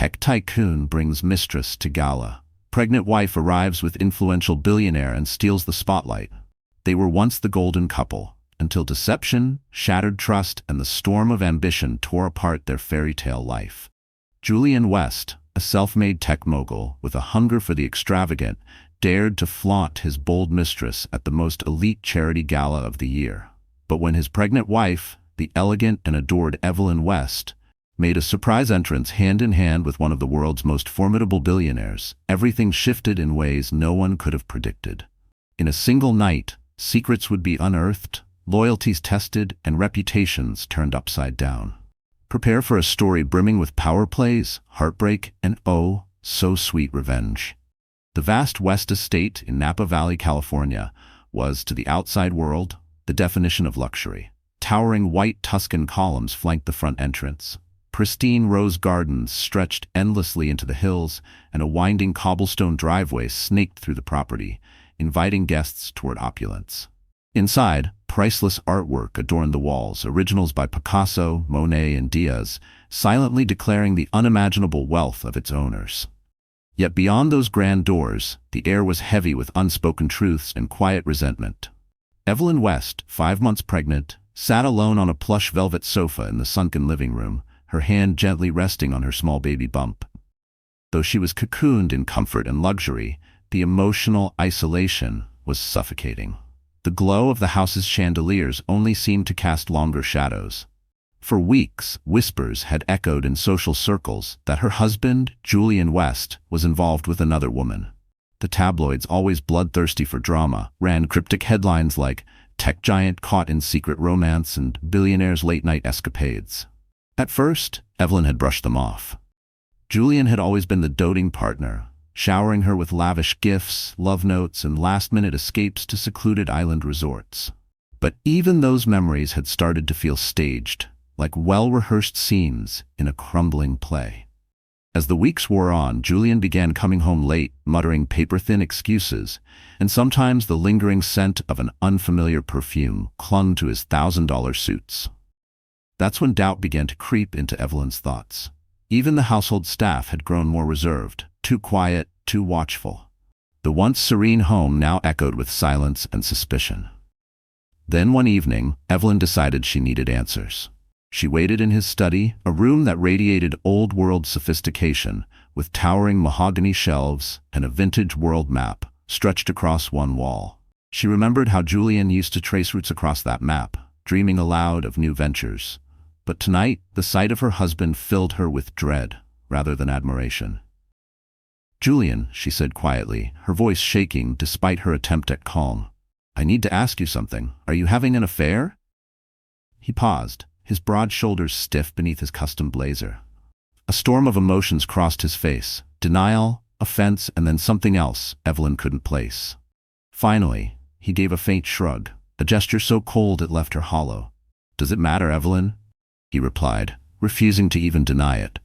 Tech tycoon brings Mistress to Gala. Pregnant wife arrives with influential billionaire and steals the spotlight. They were once the golden couple, until deception, shattered trust, and the storm of ambition tore apart their fairy tale life. Julian West, a self-made tech mogul with a hunger for the extravagant, dared to flaunt his bold mistress at the most elite charity gala of the year. But when his pregnant wife, the elegant and adored Evelyn West, made a surprise entrance hand in hand with one of the world's most formidable billionaires, everything shifted in ways no one could have predicted. In a single night, secrets would be unearthed, loyalties tested, and reputations turned upside down. Prepare for a story brimming with power plays, heartbreak, and oh, so sweet revenge. The vast West estate in Napa Valley, California, was, to the outside world, the definition of luxury. Towering white Tuscan columns flanked the front entrance. Pristine rose gardens stretched endlessly into the hills, and a winding cobblestone driveway snaked through the property, inviting guests toward opulence. Inside, priceless artwork adorned the walls, originals by Picasso, Monet, and Diaz, silently declaring the unimaginable wealth of its owners. Yet beyond those grand doors, the air was heavy with unspoken truths and quiet resentment. Evelyn West, 5 months pregnant, sat alone on a plush velvet sofa in the sunken living room, her hand gently resting on her small baby bump. Though she was cocooned in comfort and luxury, the emotional isolation was suffocating. The glow of the house's chandeliers only seemed to cast longer shadows. For weeks, whispers had echoed in social circles that her husband, Julian West, was involved with another woman. The tabloids, always bloodthirsty for drama, ran cryptic headlines like "Tech Giant Caught in Secret Romance" and "Billionaire's Late-Night Escapades." At first, Evelyn had brushed them off. Julian had always been the doting partner, showering her with lavish gifts, love notes, and last-minute escapes to secluded island resorts. But even those memories had started to feel staged, like well-rehearsed scenes in a crumbling play. As the weeks wore on, Julian began coming home late, muttering paper-thin excuses, and sometimes the lingering scent of an unfamiliar perfume clung to his $1,000 suits. That's when doubt began to creep into Evelyn's thoughts. Even the household staff had grown more reserved, too quiet, too watchful. The once serene home now echoed with silence and suspicion. Then one evening, Evelyn decided she needed answers. She waited in his study, a room that radiated old-world sophistication, with towering mahogany shelves and a vintage world map stretched across one wall. She remembered how Julian used to trace routes across that map, dreaming aloud of new ventures. But tonight, the sight of her husband filled her with dread, rather than admiration. "Julian," she said quietly, her voice shaking despite her attempt at calm, "I need to ask you something. Are you having an affair?" He paused, his broad shoulders stiff beneath his custom blazer. A storm of emotions crossed his face: denial, offense, and then something else Evelyn couldn't place. Finally, he gave a faint shrug, a gesture so cold it left her hollow. "Does it matter, Evelyn?" he replied, refusing to even deny it.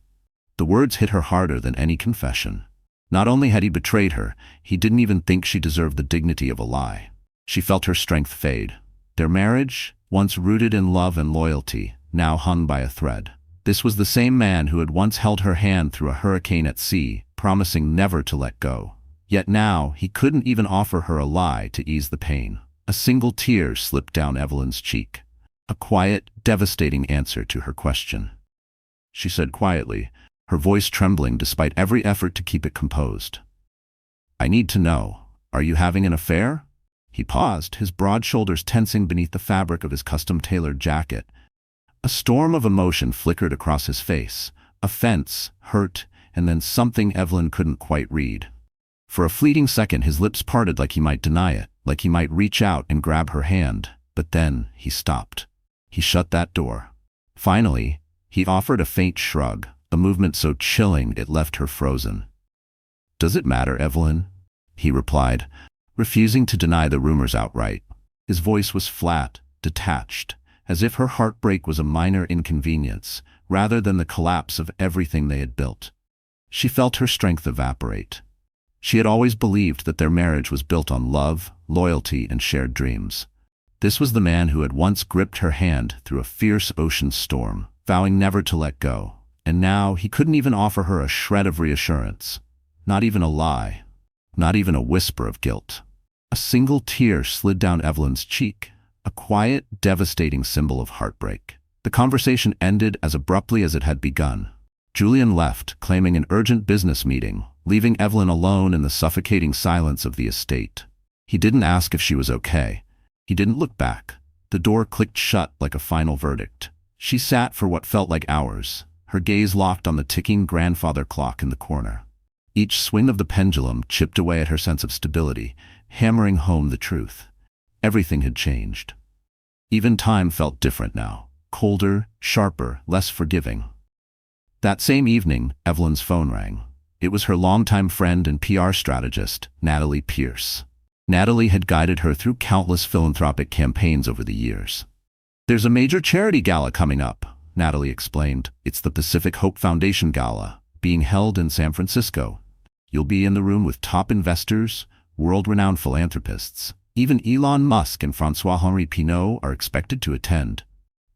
The words hit her harder than any confession. Not only had he betrayed her, he didn't even think she deserved the dignity of a lie. She felt her strength fade. Their marriage, once rooted in love and loyalty, now hung by a thread. This was the same man who had once held her hand through a hurricane at sea, promising never to let go. Yet now, he couldn't even offer her a lie to ease the pain. A single tear slipped down Evelyn's cheek. A quiet, devastating answer to her question. She said quietly, her voice trembling despite every effort to keep it composed. "I need to know. Are you having an affair?" He paused, his broad shoulders tensing beneath the fabric of his custom-tailored jacket. A storm of emotion flickered across his face. Offense, hurt, and then something Evelyn couldn't quite read. For a fleeting second, his lips parted like he might deny it, like he might reach out and grab her hand. But then he stopped. He shut that door. Finally, he offered a faint shrug, a movement so chilling it left her frozen. "Does it matter, Evelyn?" he replied, refusing to deny the rumors outright. His voice was flat, detached, as if her heartbreak was a minor inconvenience, rather than the collapse of everything they had built. She felt her strength evaporate. She had always believed that their marriage was built on love, loyalty, and shared dreams. This was the man who had once gripped her hand through a fierce ocean storm, vowing never to let go. and now he couldn't even offer her a shred of reassurance. Not even a lie. Not even a whisper of guilt. A single tear slid down Evelyn's cheek, a quiet, devastating symbol of heartbreak. The conversation ended as abruptly as it had begun. Julian left, claiming an urgent business meeting, leaving Evelyn alone in the suffocating silence of the estate. He didn't ask if she was okay. He didn't look back. The door clicked shut like a final verdict. She sat for what felt like hours, her gaze locked on the ticking grandfather clock in the corner. Each swing of the pendulum chipped away at her sense of stability, hammering home the truth. Everything had changed. Even time felt different now, colder, sharper, less forgiving. That same evening, Evelyn's phone rang. It was her longtime friend and PR strategist, Natalie Pierce. Natalie had guided her through countless philanthropic campaigns over the years. "There's a major charity gala coming up," Natalie explained. "It's the Pacific Hope Foundation Gala, being held in San Francisco. You'll be in the room with top investors, world-renowned philanthropists. Even Elon Musk and François-Henri Pinault are expected to attend.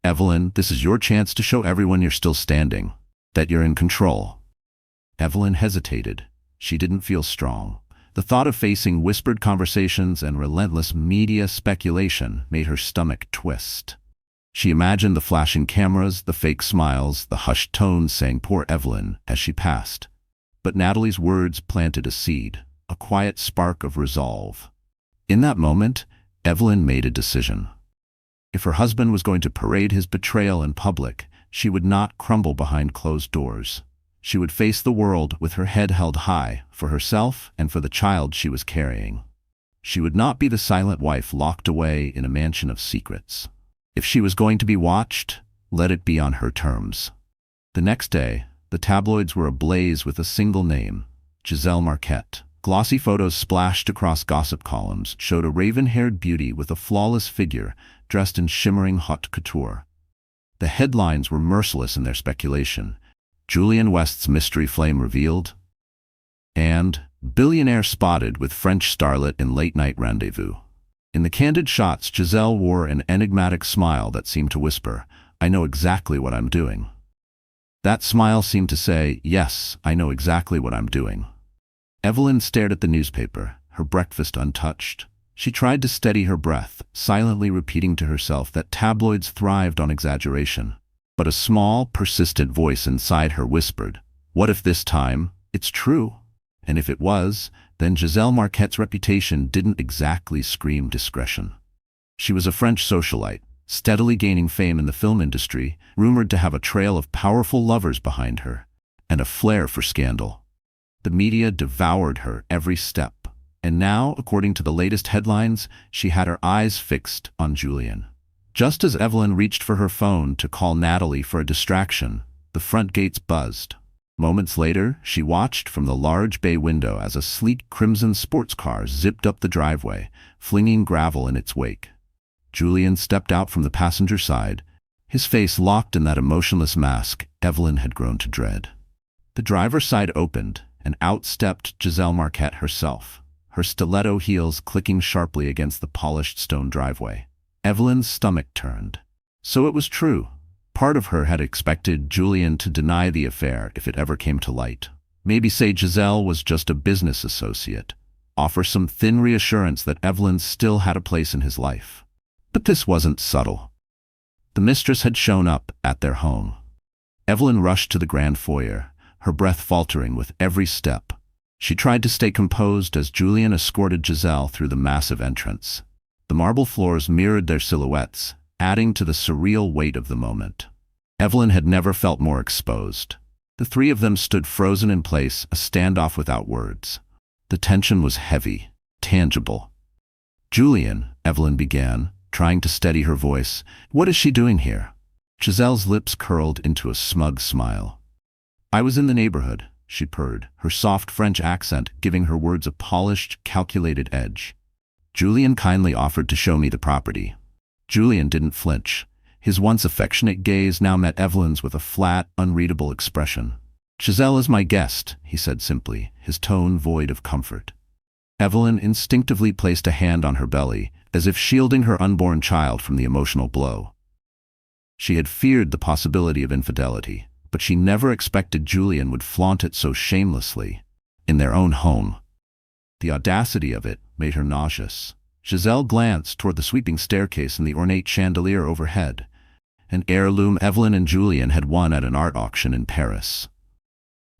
Evelyn, this is your chance to show everyone you're still standing, that you're in control." Evelyn hesitated. She didn't feel strong. The thought of facing whispered conversations and relentless media speculation made her stomach twist. She imagined the flashing cameras, the fake smiles, the hushed tones saying "poor Evelyn" as she passed. But Natalie's words planted a seed, a quiet spark of resolve. In that moment, Evelyn made a decision. If her husband was going to parade his betrayal in public, she would not crumble behind closed doors. She would face the world with her head held high, for herself and for the child she was carrying. She would not be the silent wife locked away in a mansion of secrets. If she was going to be watched, let it be on her terms. The next day, the tabloids were ablaze with a single name, Giselle Marquette. Glossy photos splashed across gossip columns showed a raven-haired beauty with a flawless figure dressed in shimmering haute couture. The headlines were merciless in their speculation. Julian West's mystery flame revealed, and Billionaire spotted with French starlet in late-night rendezvous. In the candid shots, Giselle wore an enigmatic smile that seemed to whisper, "I know exactly what I'm doing." That smile seemed to say, "Yes, I know exactly what I'm doing." Evelyn stared at the newspaper, her breakfast untouched. She tried to steady her breath, silently repeating to herself that tabloids thrived on exaggeration. But a small, persistent voice inside her whispered, "What if this time it's true?" And if it was, then Giselle Marquette's reputation didn't exactly scream discretion. She was a French socialite, steadily gaining fame in the film industry, rumored to have a trail of powerful lovers behind her, and a flair for scandal. The media devoured her every step, and now, according to the latest headlines, she had her eyes fixed on Julian. Just as Evelyn reached for her phone to call Natalie for a distraction, the front gates buzzed. Moments later, she watched from the large bay window as a sleek crimson sports car zipped up the driveway, flinging gravel in its wake. Julian stepped out from the passenger side, his face locked in that emotionless mask Evelyn had grown to dread. The driver's side opened, and out stepped Giselle Marquette herself, her stiletto heels clicking sharply against the polished stone driveway. Evelyn's stomach turned. So it was true. Part of her had expected Julian to deny the affair if it ever came to light. Maybe say Giselle was just a business associate, offer some thin reassurance that Evelyn still had a place in his life. But this wasn't subtle. The mistress had shown up at their home. Evelyn rushed to the grand foyer, her breath faltering with every step. She tried to stay composed as Julian escorted Giselle through the massive entrance. The marble floors mirrored their silhouettes, adding to the surreal weight of the moment. Evelyn had never felt more exposed. The three of them stood frozen in place, a standoff without words. The tension was heavy, tangible. "Julian," Evelyn began, trying to steady her voice, "what is she doing here?" Giselle's lips curled into a smug smile. "I was in the neighborhood," she purred, her soft French accent giving her words a polished, calculated edge. "Julian kindly offered to show me the property." Julian didn't flinch. His once affectionate gaze now met Evelyn's with a flat, unreadable expression. "Giselle is my guest," he said simply, his tone void of comfort. Evelyn instinctively placed a hand on her belly, as if shielding her unborn child from the emotional blow. She had feared the possibility of infidelity, but she never expected Julian would flaunt it so shamelessly, in their own home. The audacity of it made her nauseous. Giselle glanced toward the sweeping staircase and the ornate chandelier overhead, an heirloom Evelyn and Julian had won at an art auction in Paris.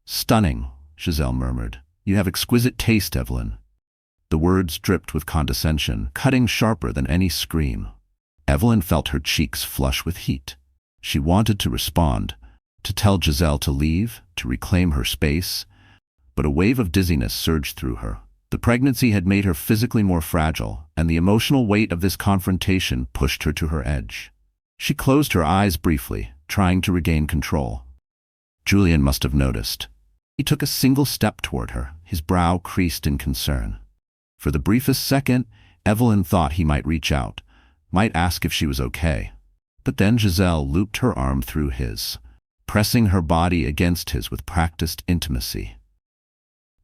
"Stunning," Giselle murmured. "You have exquisite taste, Evelyn." The words dripped with condescension, cutting sharper than any scream. Evelyn felt her cheeks flush with heat. She wanted to respond, to tell Giselle to leave, to reclaim her space, but a wave of dizziness surged through her. The pregnancy had made her physically more fragile, and the emotional weight of this confrontation pushed her to her edge. She closed her eyes briefly, trying to regain control. Julian must have noticed. He took a single step toward her, his brow creased in concern. For the briefest second, Evelyn thought he might reach out, might ask if she was okay. But then Giselle looped her arm through his, pressing her body against his with practiced intimacy.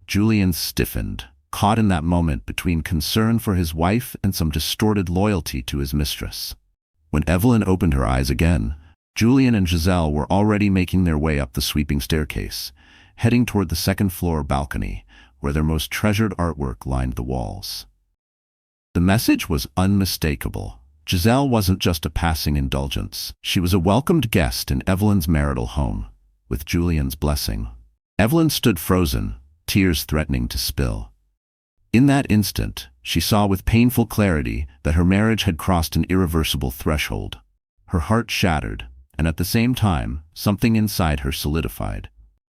Julian stiffened, caught in that moment between concern for his wife and some distorted loyalty to his mistress. When Evelyn opened her eyes again, Julian and Giselle were already making their way up the sweeping staircase, heading toward the second-floor balcony, where their most treasured artwork lined the walls. The message was unmistakable. Giselle wasn't just a passing indulgence. She was a welcomed guest in Evelyn's marital home, with Julian's blessing. Evelyn stood frozen, tears threatening to spill. In that instant, she saw with painful clarity that her marriage had crossed an irreversible threshold. Her heart shattered, and at the same time, something inside her solidified.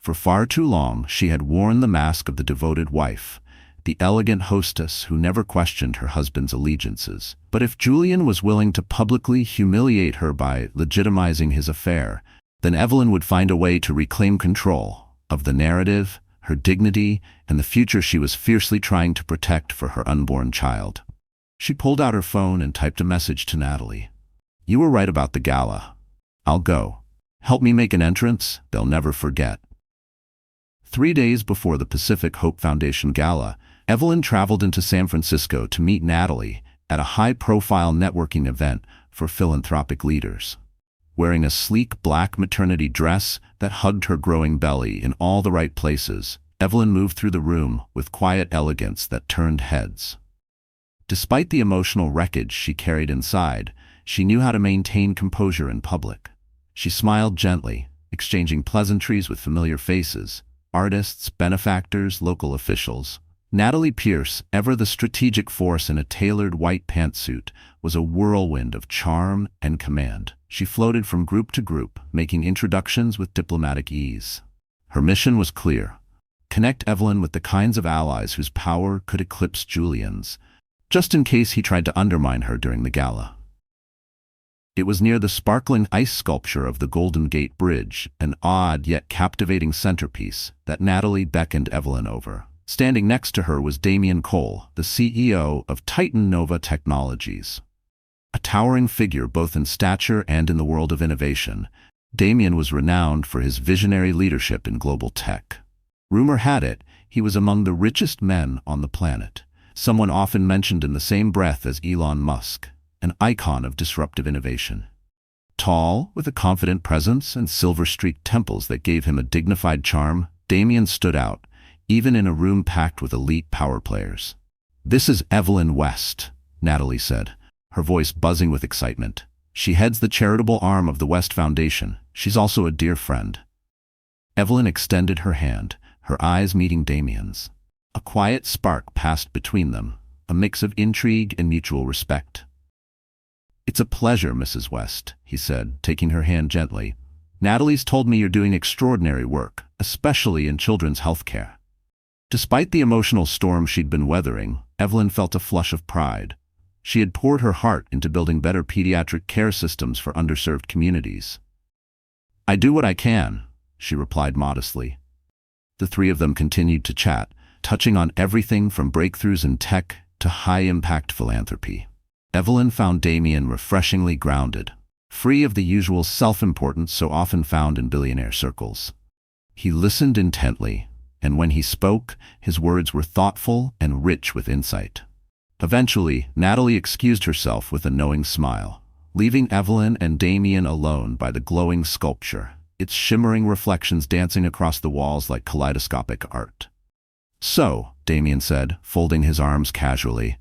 For far too long, she had worn the mask of the devoted wife, the elegant hostess who never questioned her husband's allegiances. But if Julian was willing to publicly humiliate her by legitimizing his affair, then Evelyn would find a way to reclaim control of the narrative, her dignity, and the future she was fiercely trying to protect for her unborn child. She pulled out her phone and typed a message to Natalie. "You were right about the gala. I'll go. Help me make an entrance they'll never forget." 3 days before the Pacific Hope Foundation Gala, Evelyn traveled into San Francisco to meet Natalie at a high-profile networking event for philanthropic leaders. Wearing a sleek black maternity dress that hugged her growing belly in all the right places, Evelyn moved through the room with quiet elegance that turned heads. Despite the emotional wreckage she carried inside, she knew how to maintain composure in public. She smiled gently, exchanging pleasantries with familiar faces, artists, benefactors, local officials. Natalie Pierce, ever the strategic force in a tailored white pantsuit, was a whirlwind of charm and command. She floated from group to group, making introductions with diplomatic ease. Her mission was clear: connect Evelyn with the kinds of allies whose power could eclipse Julian's, just in case he tried to undermine her during the gala. It was near the sparkling ice sculpture of the Golden Gate Bridge, an odd yet captivating centerpiece, that Natalie beckoned Evelyn over. Standing next to her was Damian Cole, the CEO of Titan Nova Technologies. A towering figure both in stature and in the world of innovation, Damian was renowned for his visionary leadership in global tech. Rumor had it he was among the richest men on the planet, someone often mentioned in the same breath as Elon Musk, an icon of disruptive innovation. Tall, with a confident presence and silver-streaked temples that gave him a dignified charm, Damian stood out, even in a room packed with elite power players. "This is Evelyn West," Natalie said, her voice buzzing with excitement. "She heads the charitable arm of the West Foundation. She's also a dear friend." Evelyn extended her hand, her eyes meeting Damian's. A quiet spark passed between them, a mix of intrigue and mutual respect. "It's a pleasure, Mrs. West," he said, taking her hand gently. "Natalie's told me you're doing extraordinary work, especially in children's healthcare." Despite the emotional storm she'd been weathering, Evelyn felt a flush of pride. She had poured her heart into building better pediatric care systems for underserved communities. "I do what I can," she replied modestly. The three of them continued to chat, touching on everything from breakthroughs in tech to high-impact philanthropy. Evelyn found Damian refreshingly grounded, free of the usual self-importance so often found in billionaire circles. He listened intently, and when he spoke, his words were thoughtful and rich with insight. Eventually, Natalie excused herself with a knowing smile, leaving Evelyn and Damian alone by the glowing sculpture. its shimmering reflections dancing across the walls like kaleidoscopic art. "So," Damien said, folding his arms casually,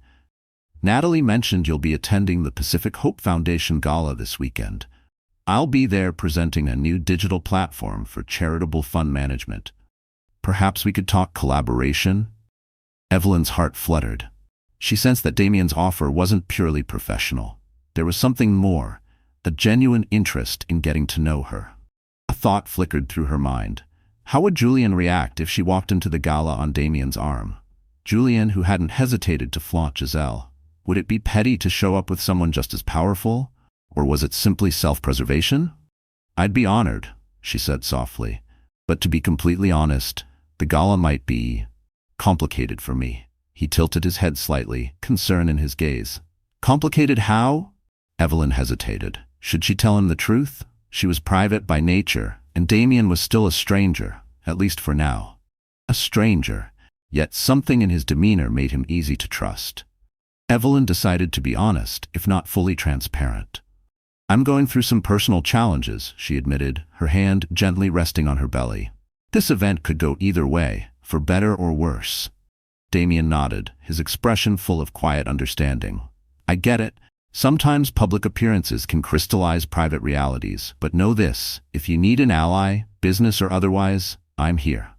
"Natalie mentioned you'll be attending the Pacific Hope Foundation Gala this weekend. I'll be there presenting a new digital platform for charitable fund management. Perhaps we could talk collaboration?" Evelyn's heart fluttered. She sensed that Damien's offer wasn't purely professional. There was something more, a genuine interest in getting to know her. A thought flickered through her mind. How would Julian react if she walked into the gala on Damien's arm? Julian, who hadn't hesitated to flaunt Giselle. Would it be petty to show up with someone just as powerful? Or was it simply self-preservation? "I'd be honored," she said softly. "But to be completely honest, the gala might be complicated for me." He tilted his head slightly, concern in his gaze. "Complicated how?" Evelyn hesitated. Should she tell him the truth? She was private by nature, and Damien was still a stranger, at least for now. A stranger, yet something in his demeanor made him easy to trust. Evelyn decided to be honest, if not fully transparent. "I'm going through some personal challenges," she admitted, her hand gently resting on her belly. "This event could go either way, for better or worse." Damien nodded, his expression full of quiet understanding. "I get it. Sometimes public appearances can crystallize private realities, but know this, if you need an ally, business or otherwise, I'm here."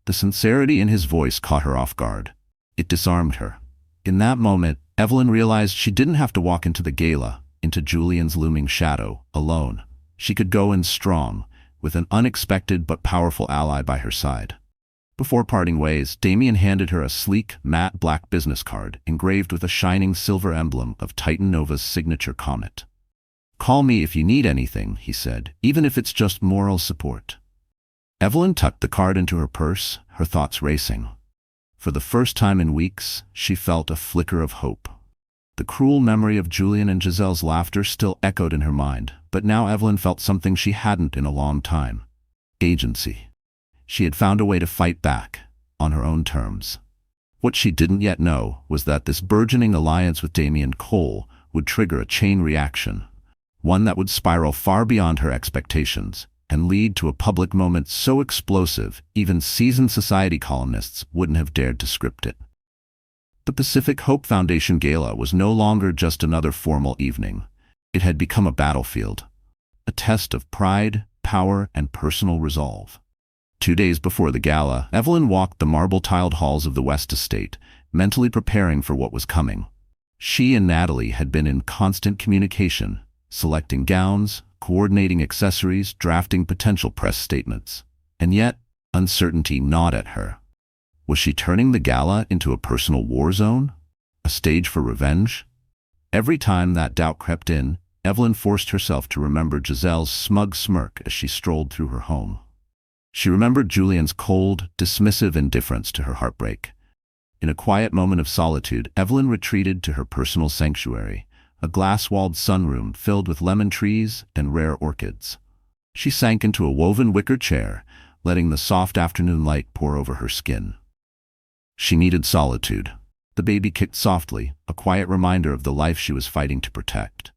The sincerity in his voice caught her off guard. It disarmed her. In that moment, Evelyn realized she didn't have to walk into the gala, into Julian's looming shadow, alone. She could go in strong, with an unexpected but powerful ally by her side. Before parting ways, Damien handed her a sleek, matte black business card engraved with a shining silver emblem of Titan Nova's signature comet. "Call me if you need anything," he said, "even if it's just moral support." Evelyn tucked the card into her purse, her thoughts racing. For the first time in weeks, she felt a flicker of hope. The cruel memory of Julian and Giselle's laughter still echoed in her mind, but now Evelyn felt something she hadn't in a long time. Agency. She had found a way to fight back, on her own terms. What she didn't yet know was that this burgeoning alliance with Damien Cole would trigger a chain reaction, one that would spiral far beyond her expectations, and lead to a public moment so explosive even seasoned society columnists wouldn't have dared to script it. The Pacific Hope Foundation Gala was no longer just another formal evening. It had become a battlefield, a test of pride, power, and personal resolve. 2 days before the gala, Evelyn walked the marble-tiled halls of the West Estate, mentally preparing for what was coming. She and Natalie had been in constant communication, selecting gowns, coordinating accessories, drafting potential press statements. And yet, uncertainty gnawed at her. Was she turning the gala into a personal war zone? A stage for revenge? Every time that doubt crept in, Evelyn forced herself to remember Giselle's smug smirk as she strolled through her home. She remembered Julian's cold, dismissive indifference to her heartbreak. In a quiet moment of solitude, Evelyn retreated to her personal sanctuary, a glass-walled sunroom filled with lemon trees and rare orchids. She sank into a woven wicker chair, letting the soft afternoon light pour over her skin. She needed solitude. The baby kicked softly, a quiet reminder of the life she was fighting to protect.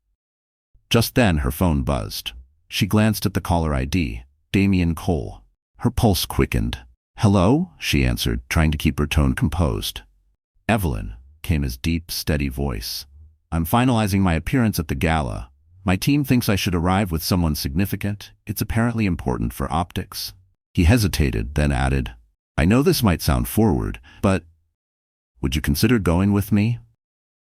Just then, her phone buzzed. She glanced at the caller ID, Damien Cole. Her pulse quickened. "Hello?" she answered, trying to keep her tone composed. "Evelyn," came his deep, steady voice. "I'm finalizing my appearance at the gala. My team thinks I should arrive with someone significant. It's apparently important for optics." He hesitated, then added, "I know this might sound forward, but would you consider going with me?"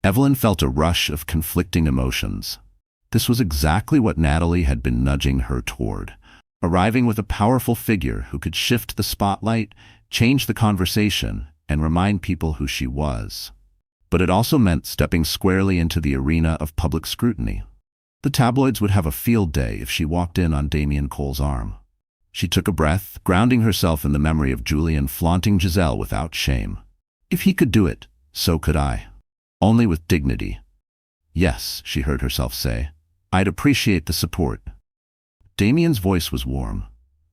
Evelyn felt a rush of conflicting emotions. This was exactly what Natalie had been nudging her toward. Arriving with a powerful figure who could shift the spotlight, change the conversation, and remind people who she was. But it also meant stepping squarely into the arena of public scrutiny. The tabloids would have a field day if she walked in on Damien Cole's arm. She took a breath, grounding herself in the memory of Julian flaunting Giselle without shame. If he could do it, so could I. Only with dignity. "Yes," she heard herself say. "I'd appreciate the support." Damien's voice was warm.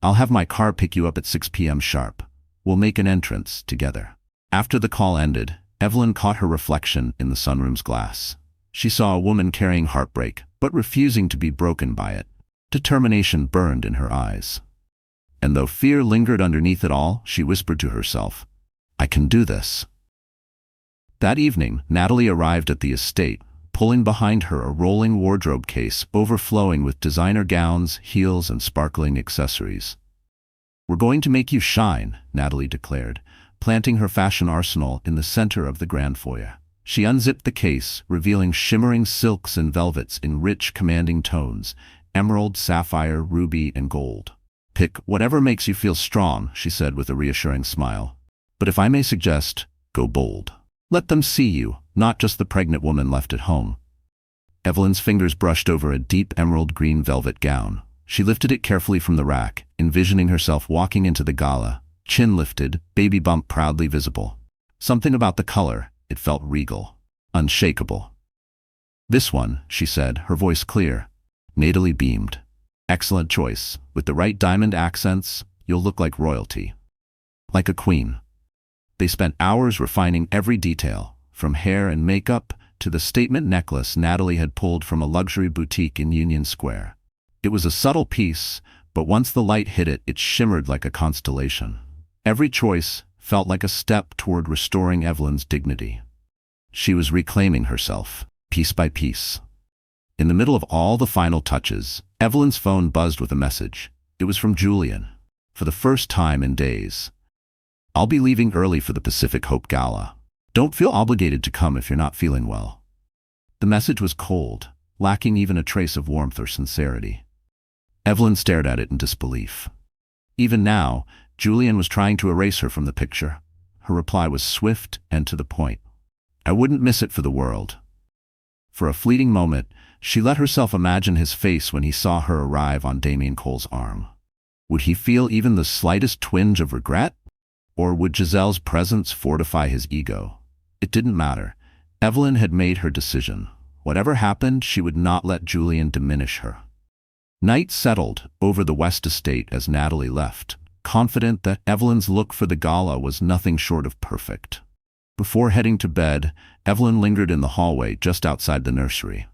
"I'll have my car pick you up at 6 p.m. sharp. We'll make an entrance together." After the call ended, Evelyn caught her reflection in the sunroom's glass. She saw a woman carrying heartbreak, but refusing to be broken by it. Determination burned in her eyes. And though fear lingered underneath it all, she whispered to herself, "I can do this." That evening, Natalie arrived at the estate, pulling behind her a rolling wardrobe case overflowing with designer gowns, heels, and sparkling accessories. "We're going to make you shine," Natalie declared, planting her fashion arsenal in the center of the grand foyer. She unzipped the case, revealing shimmering silks and velvets in rich, commanding tones: emerald, sapphire, ruby, and gold. "Pick whatever makes you feel strong," she said with a reassuring smile. "But if I may suggest, go bold. Let them see you, not just the pregnant woman left at home." Evelyn's fingers brushed over a deep emerald green velvet gown. She lifted it carefully from the rack, envisioning herself walking into the gala, chin lifted, baby bump proudly visible. Something about the color, it felt regal, unshakable. "This one," she said, her voice clear. Natalie beamed. "Excellent choice. With the right diamond accents, you'll look like royalty. Like a queen." They spent hours refining every detail, from hair and makeup to the statement necklace Natalie had pulled from a luxury boutique in Union Square. It was a subtle piece, but once the light hit it, it shimmered like a constellation. Every choice felt like a step toward restoring Evelyn's dignity. She was reclaiming herself, piece by piece. In the middle of all the final touches, Evelyn's phone buzzed with a message. It was from Julian. For the first time in days. "I'll be leaving early for the Pacific Hope Gala. Don't feel obligated to come if you're not feeling well." The message was cold, lacking even a trace of warmth or sincerity. Evelyn stared at it in disbelief. Even now, Julian was trying to erase her from the picture. Her reply was swift and to the point. "I wouldn't miss it for the world." For a fleeting moment, she let herself imagine his face when he saw her arrive on Damien Cole's arm. Would he feel even the slightest twinge of regret? Or would Giselle's presence fortify his ego? It didn't matter. Evelyn had made her decision. Whatever happened, she would not let Julian diminish her. Night settled over the West Estate as Natalie left, confident that Evelyn's look for the gala was nothing short of perfect. Before heading to bed, Evelyn lingered in the hallway just outside the nursery.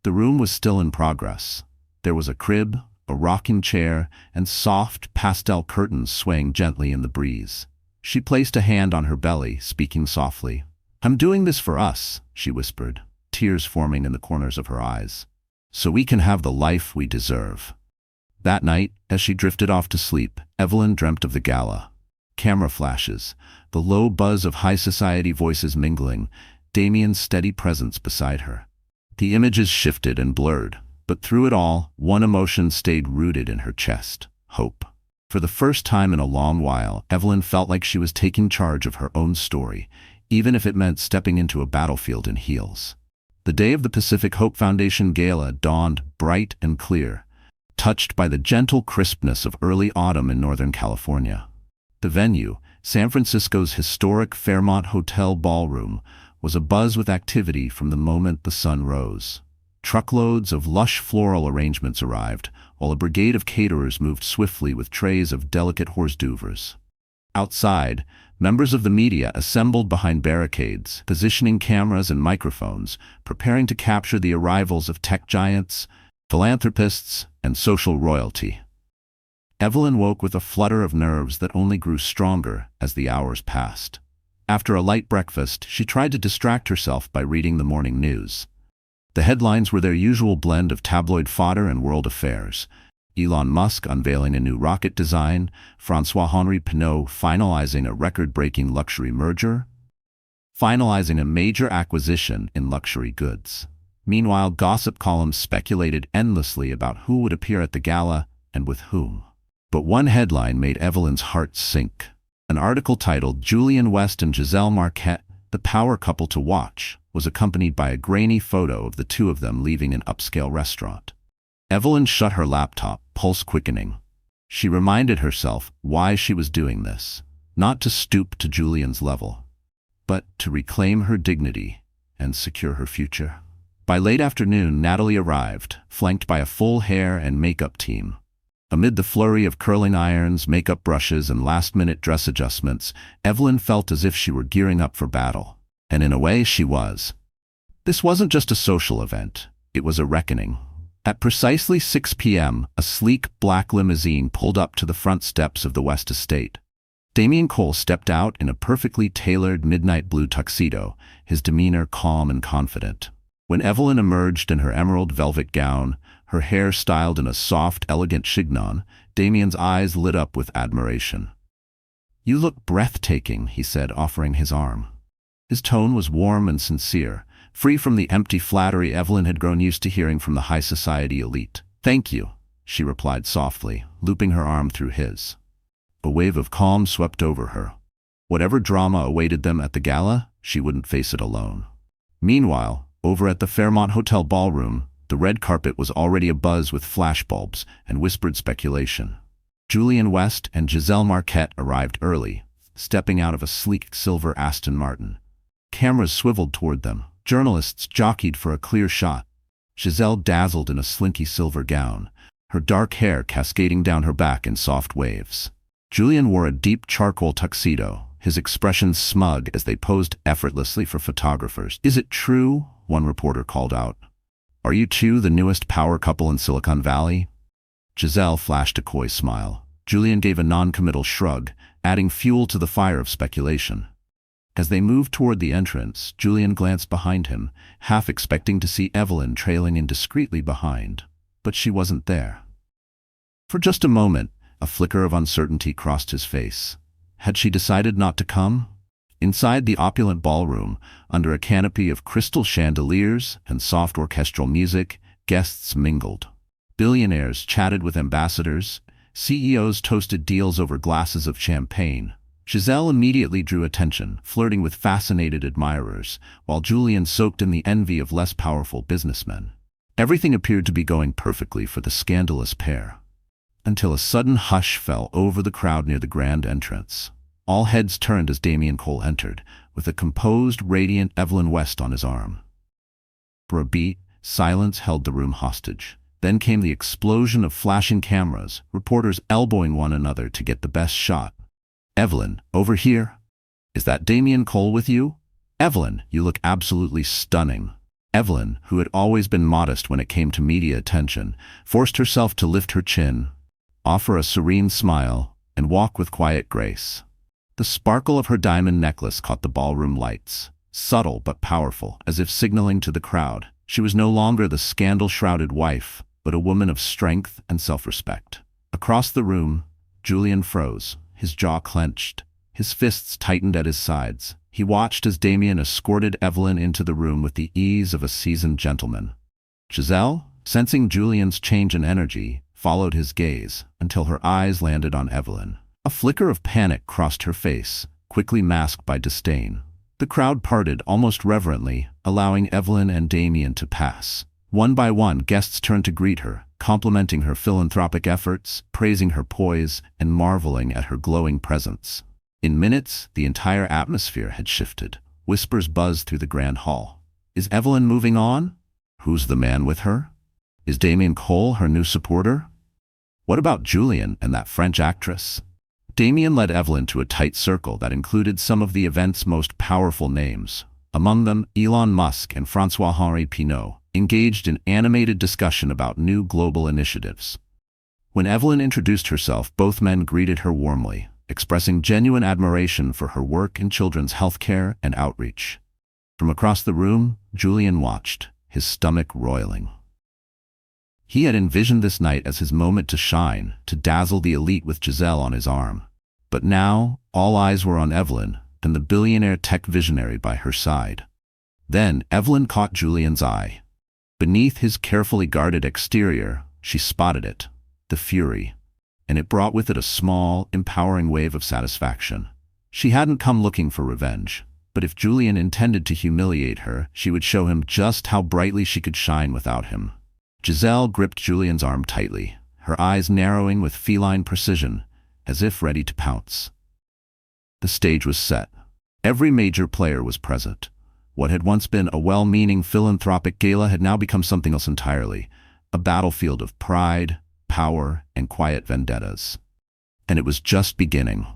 The room was still in progress. There was a crib, a rocking chair, and soft pastel curtains swaying gently in the breeze. She placed a hand on her belly, speaking softly. "I'm doing this for us," she whispered, tears forming in the corners of her eyes. "So we can have the life we deserve." That night, as she drifted off to sleep, Evelyn dreamt of the gala. Camera flashes, the low buzz of high society voices mingling, Damien's steady presence beside her. The images shifted and blurred, but through it all, one emotion stayed rooted in her chest: hope. For the first time in a long while, Evelyn felt like she was taking charge of her own story, even if it meant stepping into a battlefield in heels. The day of the Pacific Hope Foundation Gala dawned bright and clear, touched by the gentle crispness of early autumn in Northern California. The venue, San Francisco's historic Fairmont Hotel Ballroom, was abuzz with activity from the moment the sun rose. Truckloads of lush floral arrangements arrived, while a brigade of caterers moved swiftly with trays of delicate hors d'oeuvres. Outside, members of the media assembled behind barricades, positioning cameras and microphones, preparing to capture the arrivals of tech giants, philanthropists, and social royalty. Evelyn woke with a flutter of nerves that only grew stronger as the hours passed. After a light breakfast, she tried to distract herself by reading the morning news. The headlines were their usual blend of tabloid fodder and world affairs. Elon Musk unveiling a new rocket design, François-Henri Pinault finalizing a record-breaking luxury merger, finalizing a major acquisition in luxury goods. Meanwhile, gossip columns speculated endlessly about who would appear at the gala and with whom. But one headline made Evelyn's heart sink. An article titled "Julian West and Giselle Marquette, the power couple to watch," was accompanied by a grainy photo of the two of them leaving an upscale restaurant. Evelyn shut her laptop, pulse quickening. She reminded herself why she was doing this, not to stoop to Julian's level, but to reclaim her dignity and secure her future. By late afternoon, Natalie arrived, flanked by a full hair and makeup team. Amid the flurry of curling irons, makeup brushes, and last-minute dress adjustments, Evelyn felt as if she were gearing up for battle. And in a way, she was. This wasn't just a social event. It was a reckoning. At precisely 6 p.m., a sleek black limousine pulled up to the front steps of the West Estate. Damian Cole stepped out in a perfectly tailored midnight blue tuxedo, his demeanor calm and confident. When Evelyn emerged in her emerald velvet gown, her hair styled in a soft, elegant chignon, Damian's eyes lit up with admiration. "You look breathtaking," he said, offering his arm. His tone was warm and sincere, free from the empty flattery Evelyn had grown used to hearing from the high society elite. "Thank you," she replied softly, looping her arm through his. A wave of calm swept over her. Whatever drama awaited them at the gala, she wouldn't face it alone. Meanwhile, over at the Fairmont Hotel ballroom, the red carpet was already abuzz with flashbulbs and whispered speculation. Julian West and Giselle Marquette arrived early, stepping out of a sleek silver Aston Martin. Cameras swiveled toward them. Journalists jockeyed for a clear shot. Giselle dazzled in a slinky silver gown, her dark hair cascading down her back in soft waves. Julian wore a deep charcoal tuxedo, his expression smug as they posed effortlessly for photographers. "Is it true?" one reporter called out. "Are you two the newest power couple in Silicon Valley?" Giselle flashed a coy smile. Julian gave a non-committal shrug, adding fuel to the fire of speculation. As they moved toward the entrance, Julian glanced behind him, half expecting to see Evelyn trailing indiscreetly behind. But she wasn't there. For just a moment, a flicker of uncertainty crossed his face. Had she decided not to come? Inside the opulent ballroom, under a canopy of crystal chandeliers and soft orchestral music, guests mingled. Billionaires chatted with ambassadors, CEOs toasted deals over glasses of champagne. Giselle immediately drew attention, flirting with fascinated admirers, while Julian soaked in the envy of less powerful businessmen. Everything appeared to be going perfectly for the scandalous pair. Until a sudden hush fell over the crowd near the grand entrance. All heads turned as Damian Cole entered, with a composed, radiant Evelyn West on his arm. For a beat, silence held the room hostage. Then came the explosion of flashing cameras, reporters elbowing one another to get the best shot. "Evelyn, over here. Is that Damian Cole with you? Evelyn, you look absolutely stunning." Evelyn, who had always been modest when it came to media attention, forced herself to lift her chin, offer a serene smile, and walk with quiet grace. The sparkle of her diamond necklace caught the ballroom lights, subtle but powerful, as if signaling to the crowd. She was no longer the scandal-shrouded wife, but a woman of strength and self-respect. Across the room, Julian froze, his jaw clenched, his fists tightened at his sides. He watched as Damian escorted Evelyn into the room with the ease of a seasoned gentleman. Giselle, sensing Julian's change in energy, followed his gaze until her eyes landed on Evelyn. A flicker of panic crossed her face, quickly masked by disdain. The crowd parted almost reverently, allowing Evelyn and Damian to pass. One by one, guests turned to greet her, complimenting her philanthropic efforts, praising her poise, and marveling at her glowing presence. In minutes, the entire atmosphere had shifted. Whispers buzzed through the grand hall. "Is Evelyn moving on? Who's the man with her? Is Damian Cole her new supporter? What about Julian and that French actress?" Damian led Evelyn to a tight circle that included some of the event's most powerful names. Among them, Elon Musk and François-Henri Pinault, engaged in animated discussion about new global initiatives. When Evelyn introduced herself, both men greeted her warmly, expressing genuine admiration for her work in children's healthcare and outreach. From across the room, Julian watched, his stomach roiling. He had envisioned this night as his moment to shine, to dazzle the elite with Giselle on his arm. But now, all eyes were on Evelyn, and the billionaire tech visionary by her side. Then, Evelyn caught Julian's eye. Beneath his carefully guarded exterior, she spotted it, the fury, and it brought with it a small, empowering wave of satisfaction. She hadn't come looking for revenge, but if Julian intended to humiliate her, she would show him just how brightly she could shine without him. Giselle gripped Julian's arm tightly, her eyes narrowing with feline precision, as if ready to pounce. The stage was set. Every major player was present. What had once been a well-meaning philanthropic gala had now become something else entirely, a battlefield of pride, power, and quiet vendettas. And it was just beginning.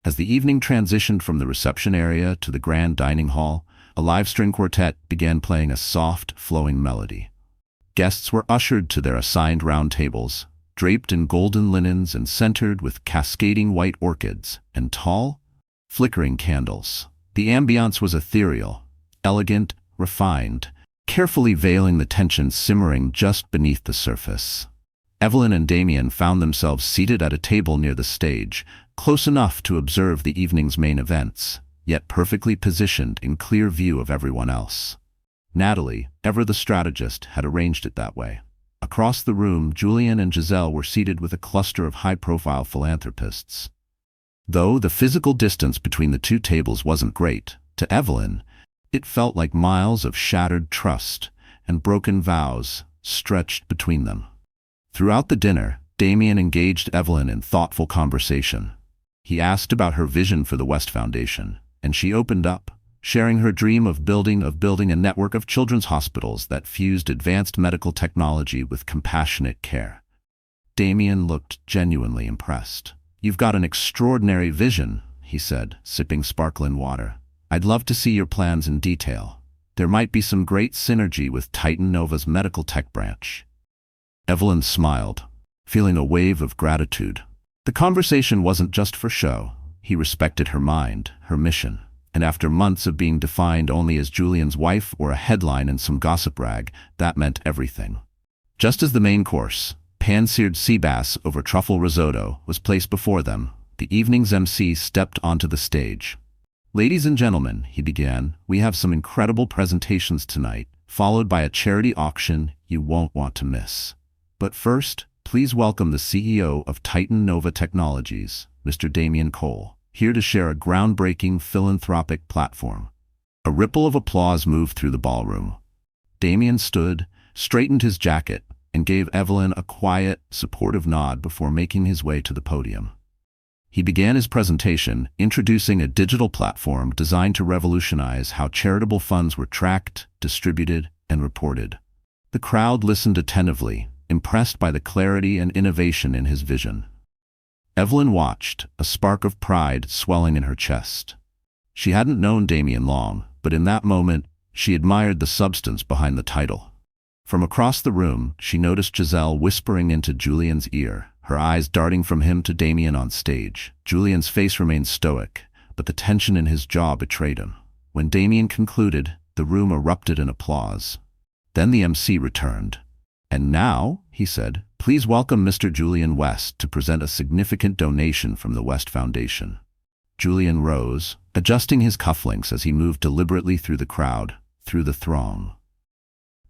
As the evening transitioned from the reception area to the grand dining hall, a live string quartet began playing a soft, flowing melody. Guests were ushered to their assigned round tables, draped in golden linens and centered with cascading white orchids and tall, flickering candles. The ambiance was ethereal, elegant, refined, carefully veiling the tension simmering just beneath the surface. Evelyn and Damien found themselves seated at a table near the stage, close enough to observe the evening's main events, yet perfectly positioned in clear view of everyone else. Natalie, ever the strategist, had arranged it that way. Across the room, Julian and Giselle were seated with a cluster of high-profile philanthropists. Though the physical distance between the two tables wasn't great, to Evelyn, it felt like miles of shattered trust and broken vows stretched between them. Throughout the dinner, Damien engaged Evelyn in thoughtful conversation. He asked about her vision for the West Foundation, and she opened up, sharing her dream of building a network of children's hospitals that fused advanced medical technology with compassionate care. Damien looked genuinely impressed. "You've got an extraordinary vision," he said, sipping sparkling water. "I'd love to see your plans in detail. There might be some great synergy with Titan Nova's medical tech branch." Evelyn smiled, feeling a wave of gratitude. The conversation wasn't just for show. He respected her mind, her mission. And after months of being defined only as Julian's wife or a headline in some gossip rag, that meant everything. Just as the main course, pan-seared sea bass over truffle risotto, was placed before them, the evening's MC stepped onto the stage. "Ladies and gentlemen," he began, "we have some incredible presentations tonight, followed by a charity auction you won't want to miss. But first, please welcome the CEO of Titan Nova Technologies, Mr. Damien Cole, here to share a groundbreaking philanthropic platform." A ripple of applause moved through the ballroom. Damien stood, straightened his jacket, and gave Evelyn a quiet, supportive nod before making his way to the podium. He began his presentation, introducing a digital platform designed to revolutionize how charitable funds were tracked, distributed, and reported. The crowd listened attentively, impressed by the clarity and innovation in his vision. Evelyn watched, a spark of pride swelling in her chest. She hadn't known Damien long, but in that moment, she admired the substance behind the title. From across the room, she noticed Giselle whispering into Julian's ear, her eyes darting from him to Damien on stage. Julian's face remained stoic, but the tension in his jaw betrayed him. When Damien concluded, the room erupted in applause. Then the MC returned. "And now," he said, "please welcome Mr. Julian West to present a significant donation from the West Foundation." Julian rose, adjusting his cufflinks as he moved deliberately through the crowd, through the throng.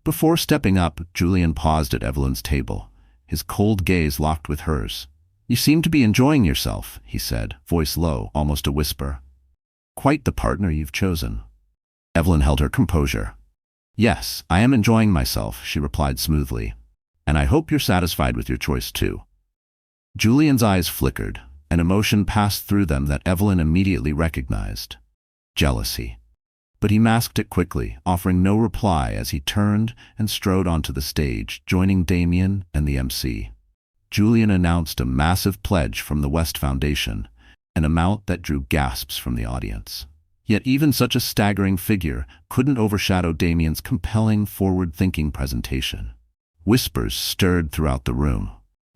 Before stepping up, Julian paused at Evelyn's table, his cold gaze locked with hers. "You seem to be enjoying yourself," he said, voice low, almost a whisper. "Quite the partner you've chosen." Evelyn held her composure. "Yes, I am enjoying myself," she replied smoothly. "And I hope you're satisfied with your choice too." Julian's eyes flickered, an emotion passed through them that Evelyn immediately recognized. Jealousy. But he masked it quickly, offering no reply as he turned and strode onto the stage, joining Damien and the MC. Julian announced a massive pledge from the West Foundation, an amount that drew gasps from the audience. Yet even such a staggering figure couldn't overshadow Damien's compelling, forward-thinking presentation. Whispers stirred throughout the room.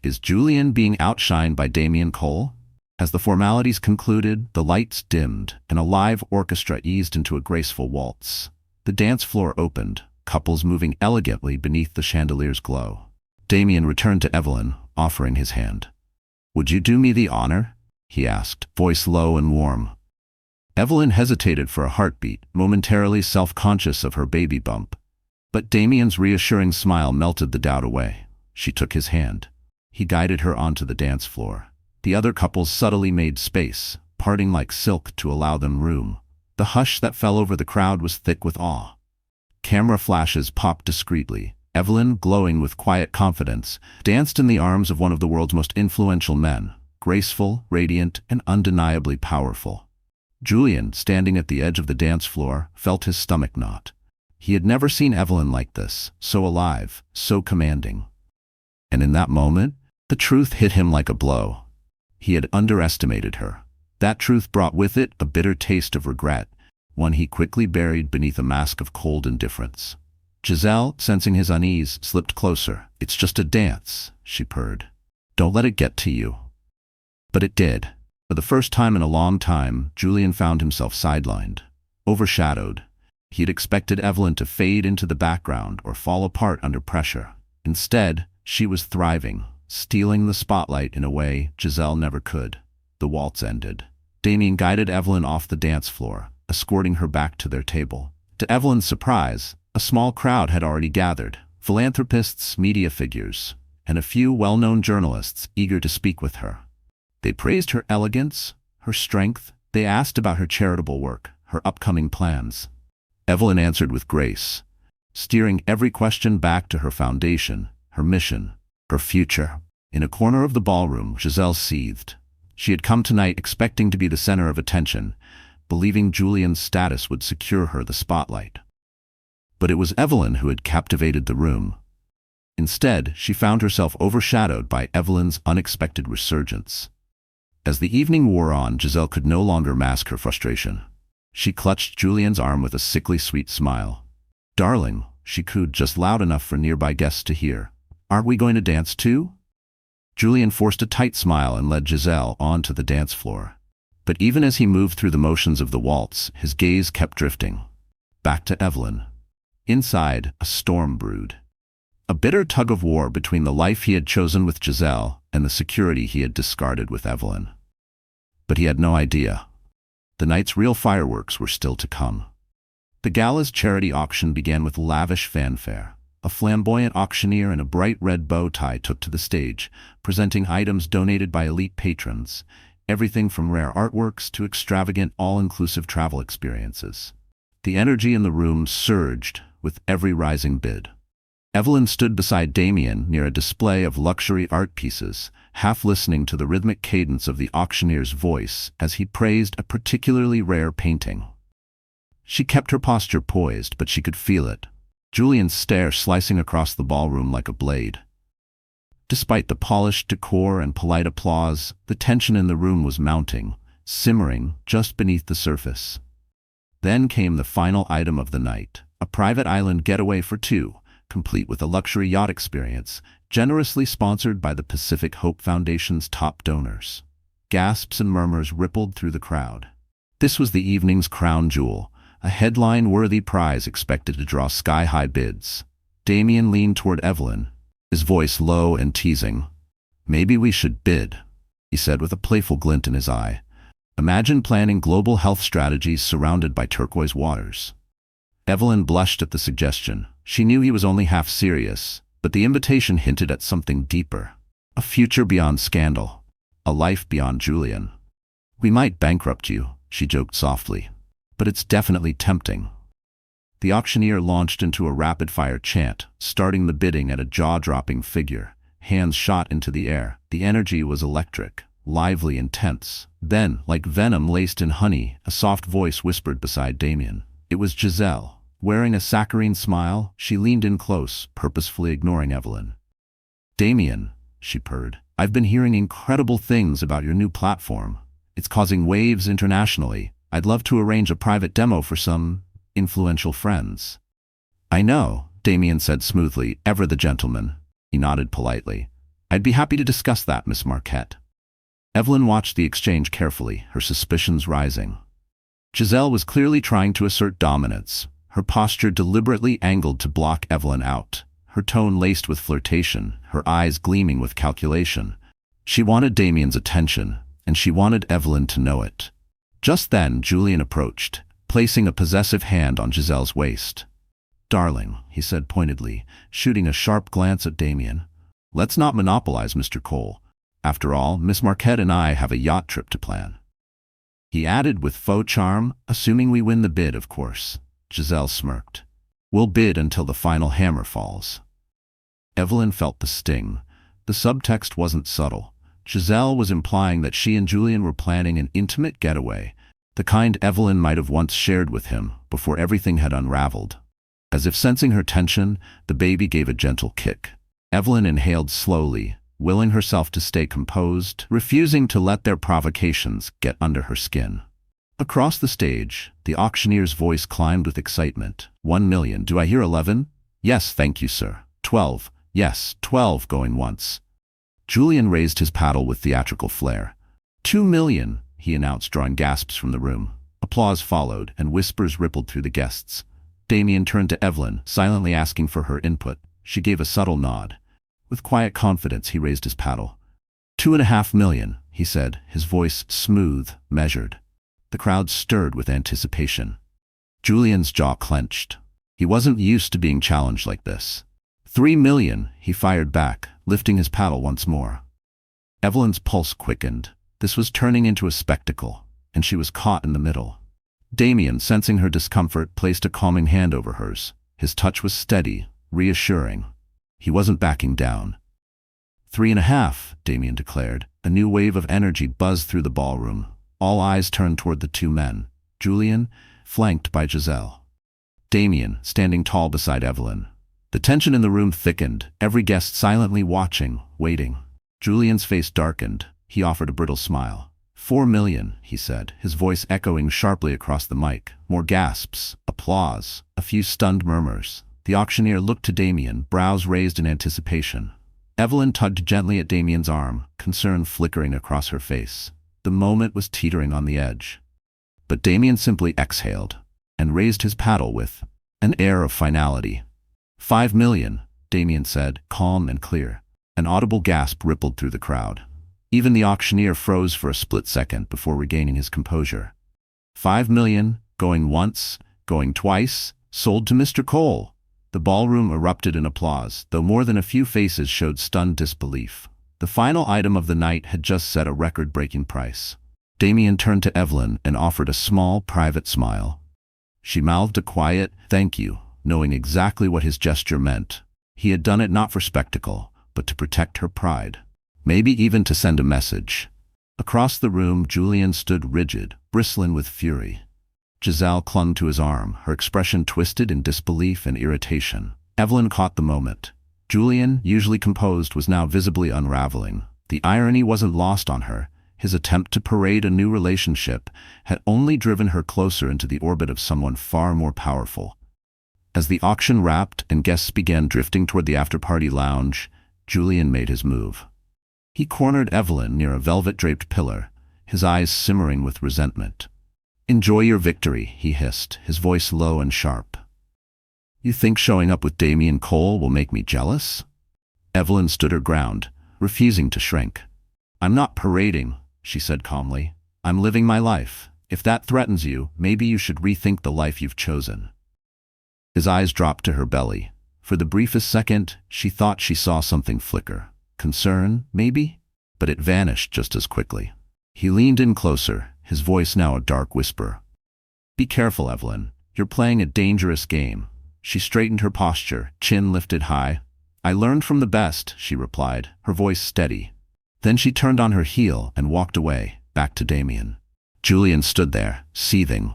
Is Julian being outshined by Damien Cole? As the formalities concluded, the lights dimmed, and a live orchestra eased into a graceful waltz. The dance floor opened, couples moving elegantly beneath the chandelier's glow. Damien returned to Evelyn, offering his hand. "Would you do me the honor?" he asked, voice low and warm. Evelyn hesitated for a heartbeat, momentarily self-conscious of her baby bump. But Damien's reassuring smile melted the doubt away. She took his hand. He guided her onto the dance floor. The other couples subtly made space, parting like silk to allow them room. The hush that fell over the crowd was thick with awe. Camera flashes popped discreetly. Evelyn, glowing with quiet confidence, danced in the arms of one of the world's most influential men, graceful, radiant, and undeniably powerful. Julian, standing at the edge of the dance floor, felt his stomach knot. He had never seen Evelyn like this, so alive, so commanding. And in that moment, the truth hit him like a blow. He had underestimated her. That truth brought with it a bitter taste of regret, one he quickly buried beneath a mask of cold indifference. Giselle, sensing his unease, slipped closer. "It's just a dance," she purred. "Don't let it get to you." But it did. For the first time in a long time, Julian found himself sidelined, overshadowed. He had expected Evelyn to fade into the background or fall apart under pressure. Instead, she was thriving, stealing the spotlight in a way Giselle never could. The waltz ended. Damien guided Evelyn off the dance floor, escorting her back to their table. To Evelyn's surprise, a small crowd had already gathered. Philanthropists, media figures, and a few well-known journalists eager to speak with her. They praised her elegance, her strength. They asked about her charitable work, her upcoming plans. Evelyn answered with grace, steering every question back to her foundation, her mission, her future. In a corner of the ballroom, Giselle seethed. She had come tonight expecting to be the center of attention, believing Julian's status would secure her the spotlight. But it was Evelyn who had captivated the room. Instead, she found herself overshadowed by Evelyn's unexpected resurgence. As the evening wore on, Giselle could no longer mask her frustration. She clutched Julian's arm with a sickly sweet smile. "Darling," she cooed just loud enough for nearby guests to hear. "Aren't we going to dance too?" Julian forced a tight smile and led Giselle onto the dance floor. But even as he moved through the motions of the waltz, his gaze kept drifting. Back to Evelyn. Inside, a storm brewed. A bitter tug-of-war between the life he had chosen with Giselle and the security he had discarded with Evelyn. But he had no idea. The night's real fireworks were still to come. The Gala's charity auction began with lavish fanfare. A flamboyant auctioneer in a bright red bow tie took to the stage, presenting items donated by elite patrons, everything from rare artworks to extravagant all-inclusive travel experiences. The energy in the room surged with every rising bid. Evelyn stood beside Damien near a display of luxury art pieces, half listening to the rhythmic cadence of the auctioneer's voice as he praised a particularly rare painting. She kept her posture poised, but she could feel it. Julian's stare slicing across the ballroom like a blade. Despite the polished decor and polite applause, the tension in the room was mounting, simmering just beneath the surface. Then came the final item of the night, a private island getaway for two, complete with a luxury yacht experience, generously sponsored by the Pacific Hope Foundation's top donors. Gasps and murmurs rippled through the crowd. This was the evening's crown jewel, a headline-worthy prize expected to draw sky-high bids. Damien leaned toward Evelyn, his voice low and teasing. "Maybe we should bid," he said with a playful glint in his eye. "Imagine planning global health strategies surrounded by turquoise waters." Evelyn blushed at the suggestion. She knew he was only half serious, but the invitation hinted at something deeper. A future beyond scandal. A life beyond Julian. "We might bankrupt you," she joked softly, "but it's definitely tempting." The auctioneer launched into a rapid-fire chant, starting the bidding at a jaw-dropping figure. Hands shot into the air. The energy was electric, lively and tense. Then, like venom laced in honey, a soft voice whispered beside Damien. It was Giselle. Wearing a saccharine smile, she leaned in close, purposefully ignoring Evelyn. "Damien," she purred, "I've been hearing incredible things about your new platform. It's causing waves internationally. I'd love to arrange a private demo for some influential friends." "I know," Damien said smoothly, ever the gentleman. He nodded politely. "I'd be happy to discuss that, Miss Marquette." Evelyn watched the exchange carefully, her suspicions rising. Giselle was clearly trying to assert dominance, her posture deliberately angled to block Evelyn out, her tone laced with flirtation, her eyes gleaming with calculation. She wanted Damien's attention, and she wanted Evelyn to know it. Just then, Julian approached, placing a possessive hand on Giselle's waist. "Darling," he said pointedly, shooting a sharp glance at Damien, "let's not monopolize Mr. Cole. After all, Miss Marquette and I have a yacht trip to plan." He added with faux charm, "Assuming we win the bid, of course." Giselle smirked. "We'll bid until the final hammer falls." Evelyn felt the sting. The subtext wasn't subtle. Giselle was implying that she and Julian were planning an intimate getaway, the kind Evelyn might have once shared with him before everything had unraveled. As if sensing her tension, the baby gave a gentle kick. Evelyn inhaled slowly, willing herself to stay composed, refusing to let their provocations get under her skin. Across the stage, the auctioneer's voice climbed with excitement. 1 million, do I hear 11? Yes, thank you, sir. 12. Yes, 12 going once. Julian raised his paddle with theatrical flair. 2 million, he announced, drawing gasps from the room. Applause followed, and whispers rippled through the guests. Damien turned to Evelyn, silently asking for her input. She gave a subtle nod. With quiet confidence, he raised his paddle. 2.5 million, he said, his voice smooth, measured. The crowd stirred with anticipation. Julian's jaw clenched. He wasn't used to being challenged like this. 3 million, he fired back, lifting his paddle once more. Evelyn's pulse quickened. This was turning into a spectacle, and she was caught in the middle. Damien, sensing her discomfort, placed a calming hand over hers. His touch was steady, reassuring. He wasn't backing down. 3.5, Damien declared. A new wave of energy buzzed through the ballroom. All eyes turned toward the two men. Julian, flanked by Giselle. Damien, standing tall beside Evelyn. The tension in the room thickened, every guest silently watching, waiting. Julian's face darkened. He offered a brittle smile. 4 million, he said, his voice echoing sharply across the mic. More gasps, applause, a few stunned murmurs. The auctioneer looked to Damien, brows raised in anticipation. Evelyn tugged gently at Damien's arm, concern flickering across her face. The moment was teetering on the edge. But Damien simply exhaled, and raised his paddle with an air of finality. 5 million, Damien said, calm and clear. An audible gasp rippled through the crowd. Even the auctioneer froze for a split second before regaining his composure. 5 million, going once, going twice, sold to Mr. Cole. The ballroom erupted in applause, though more than a few faces showed stunned disbelief. The final item of the night had just set a record-breaking price. Damien turned to Evelyn and offered a small, private smile. She mouthed a quiet, "Thank you," knowing exactly what his gesture meant. He had done it not for spectacle, but to protect her pride. Maybe even to send a message. Across the room, Julian stood rigid, bristling with fury. Giselle clung to his arm, her expression twisted in disbelief and irritation. Evelyn caught the moment. Julian, usually composed, was now visibly unraveling. The irony wasn't lost on her. His attempt to parade a new relationship had only driven her closer into the orbit of someone far more powerful. As the auction wrapped and guests began drifting toward the after-party lounge, Julian made his move. He cornered Evelyn near a velvet-draped pillar, his eyes simmering with resentment. "Enjoy your victory," he hissed, his voice low and sharp. "You think showing up with Damien Cole will make me jealous?" Evelyn stood her ground, refusing to shrink. "I'm not parading," she said calmly. "I'm living my life. If that threatens you, maybe you should rethink the life you've chosen." His eyes dropped to her belly. For the briefest second, she thought she saw something flicker. Concern, maybe? But it vanished just as quickly. He leaned in closer, his voice now a dark whisper. "Be careful, Evelyn. You're playing a dangerous game." She straightened her posture, chin lifted high. "I learned from the best," she replied, her voice steady. Then she turned on her heel and walked away, back to Damien. Julian stood there, seething.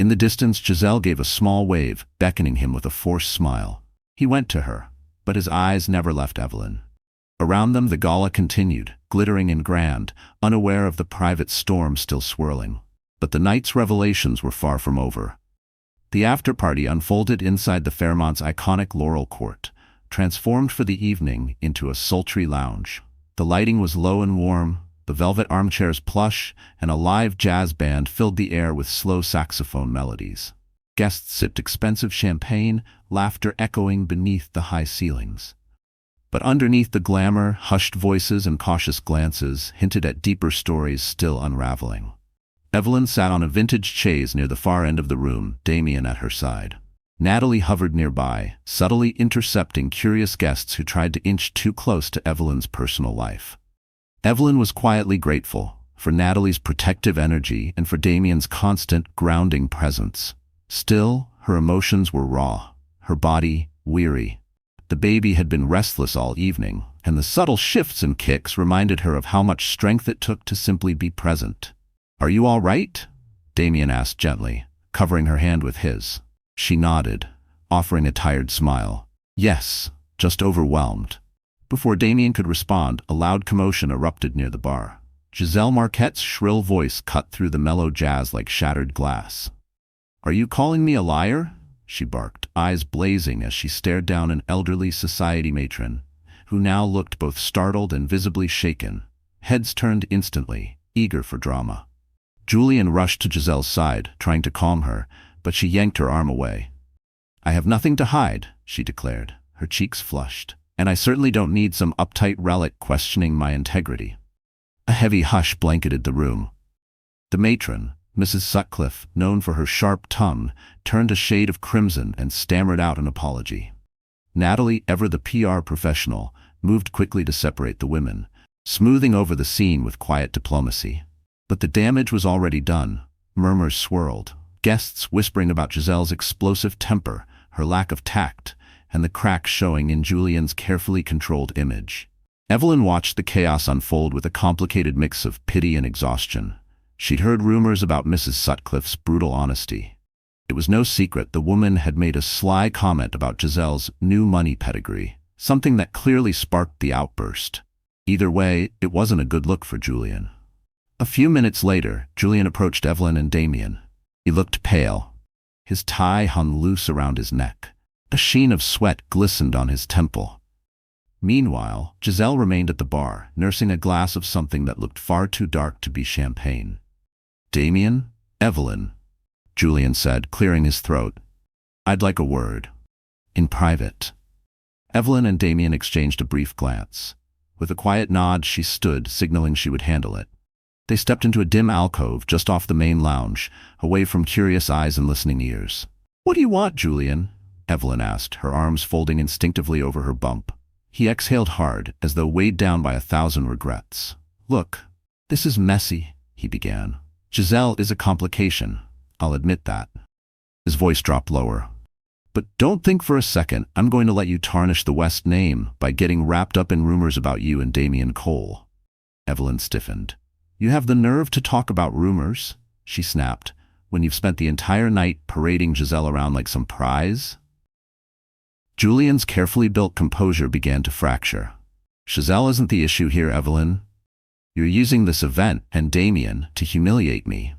In the distance, Giselle gave a small wave, beckoning him with a forced smile. He went to her, but his eyes never left Evelyn. Around them, the gala continued, glittering and grand, unaware of the private storm still swirling. But the night's revelations were far from over. The after-party unfolded inside the Fairmont's iconic Laurel Court, transformed for the evening into a sultry lounge. The lighting was low and warm, the velvet armchairs plush, and a live jazz band filled the air with slow saxophone melodies. Guests sipped expensive champagne, laughter echoing beneath the high ceilings. But underneath the glamour, hushed voices and cautious glances hinted at deeper stories still unraveling. Evelyn sat on a vintage chaise near the far end of the room, Damien at her side. Natalie hovered nearby, subtly intercepting curious guests who tried to inch too close to Evelyn's personal life. Evelyn was quietly grateful for Natalie's protective energy and for Damien's constant, grounding presence. Still, her emotions were raw, her body weary. The baby had been restless all evening, and the subtle shifts and kicks reminded her of how much strength it took to simply be present. "Are you all right?" Damien asked gently, covering her hand with his. She nodded, offering a tired smile. "Yes, just overwhelmed." Before Damien could respond, a loud commotion erupted near the bar. Giselle Marquette's shrill voice cut through the mellow jazz like shattered glass. "Are you calling me a liar?" she barked, eyes blazing as she stared down an elderly society matron, who now looked both startled and visibly shaken. Heads turned instantly, eager for drama. Julian rushed to Giselle's side, trying to calm her, but she yanked her arm away. "I have nothing to hide," she declared, her cheeks flushed, "and I certainly don't need some uptight relic questioning my integrity." A heavy hush blanketed the room. The matron, Mrs. Sutcliffe, known for her sharp tongue, turned a shade of crimson and stammered out an apology. Natalie, ever the PR professional, moved quickly to separate the women, smoothing over the scene with quiet diplomacy. But the damage was already done. Murmurs swirled, guests whispering about Giselle's explosive temper, her lack of tact, and the cracks showing in Julian's carefully controlled image. Evelyn watched the chaos unfold with a complicated mix of pity and exhaustion. She'd heard rumors about Mrs. Sutcliffe's brutal honesty. It was no secret the woman had made a sly comment about Giselle's new money pedigree, something that clearly sparked the outburst. Either way, it wasn't a good look for Julian. A few minutes later, Julian approached Evelyn and Damien. He looked pale. His tie hung loose around his neck. A sheen of sweat glistened on his temple. Meanwhile, Giselle remained at the bar, nursing a glass of something that looked far too dark to be champagne. "Damien, Evelyn," Julian said, clearing his throat. "I'd like a word. In private." Evelyn and Damien exchanged a brief glance. With a quiet nod, she stood, signaling she would handle it. They stepped into a dim alcove just off the main lounge, away from curious eyes and listening ears. "What do you want, Julian?" Evelyn asked, her arms folding instinctively over her bump. He exhaled hard, as though weighed down by 1,000 regrets. "Look, this is messy," he began. "Giselle is a complication, I'll admit that." His voice dropped lower. "But don't think for a second I'm going to let you tarnish the West name by getting wrapped up in rumors about you and Damien Cole." Evelyn stiffened. "You have the nerve to talk about rumors," she snapped, "when you've spent the entire night parading Giselle around like some prize?" Julian's carefully built composure began to fracture. "Giselle isn't the issue here, Evelyn. You're using this event and Damien to humiliate me."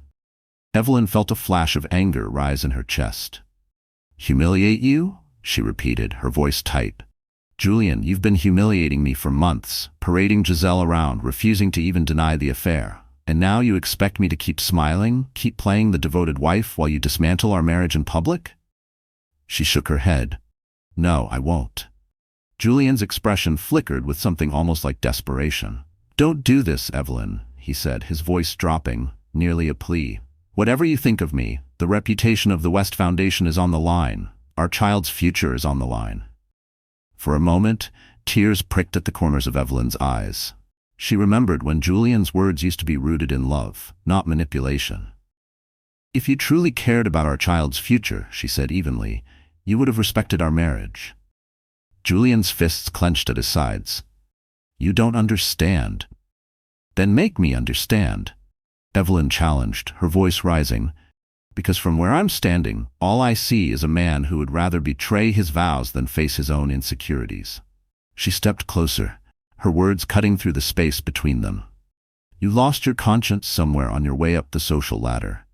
Evelyn felt a flash of anger rise in her chest. "Humiliate you?" she repeated, her voice tight. "Julian, you've been humiliating me for months, parading Giselle around, refusing to even deny the affair. And now you expect me to keep smiling, keep playing the devoted wife while you dismantle our marriage in public?" She shook her head. "No, I won't." Julian's expression flickered with something almost like desperation. "Don't do this, Evelyn," he said, his voice dropping, nearly a plea. "Whatever you think of me, the reputation of the West Foundation is on the line. Our child's future is on the line." For a moment, tears pricked at the corners of Evelyn's eyes. She remembered when Julian's words used to be rooted in love, not manipulation. "If you truly cared about our child's future," she said evenly, "you would have respected our marriage." Julian's fists clenched at his sides. "You don't understand." "Then make me understand," Evelyn challenged, her voice rising. "Because from where I'm standing, all I see is a man who would rather betray his vows than face his own insecurities." She stepped closer, her words cutting through the space between them. "You lost your conscience somewhere on your way up the social ladder."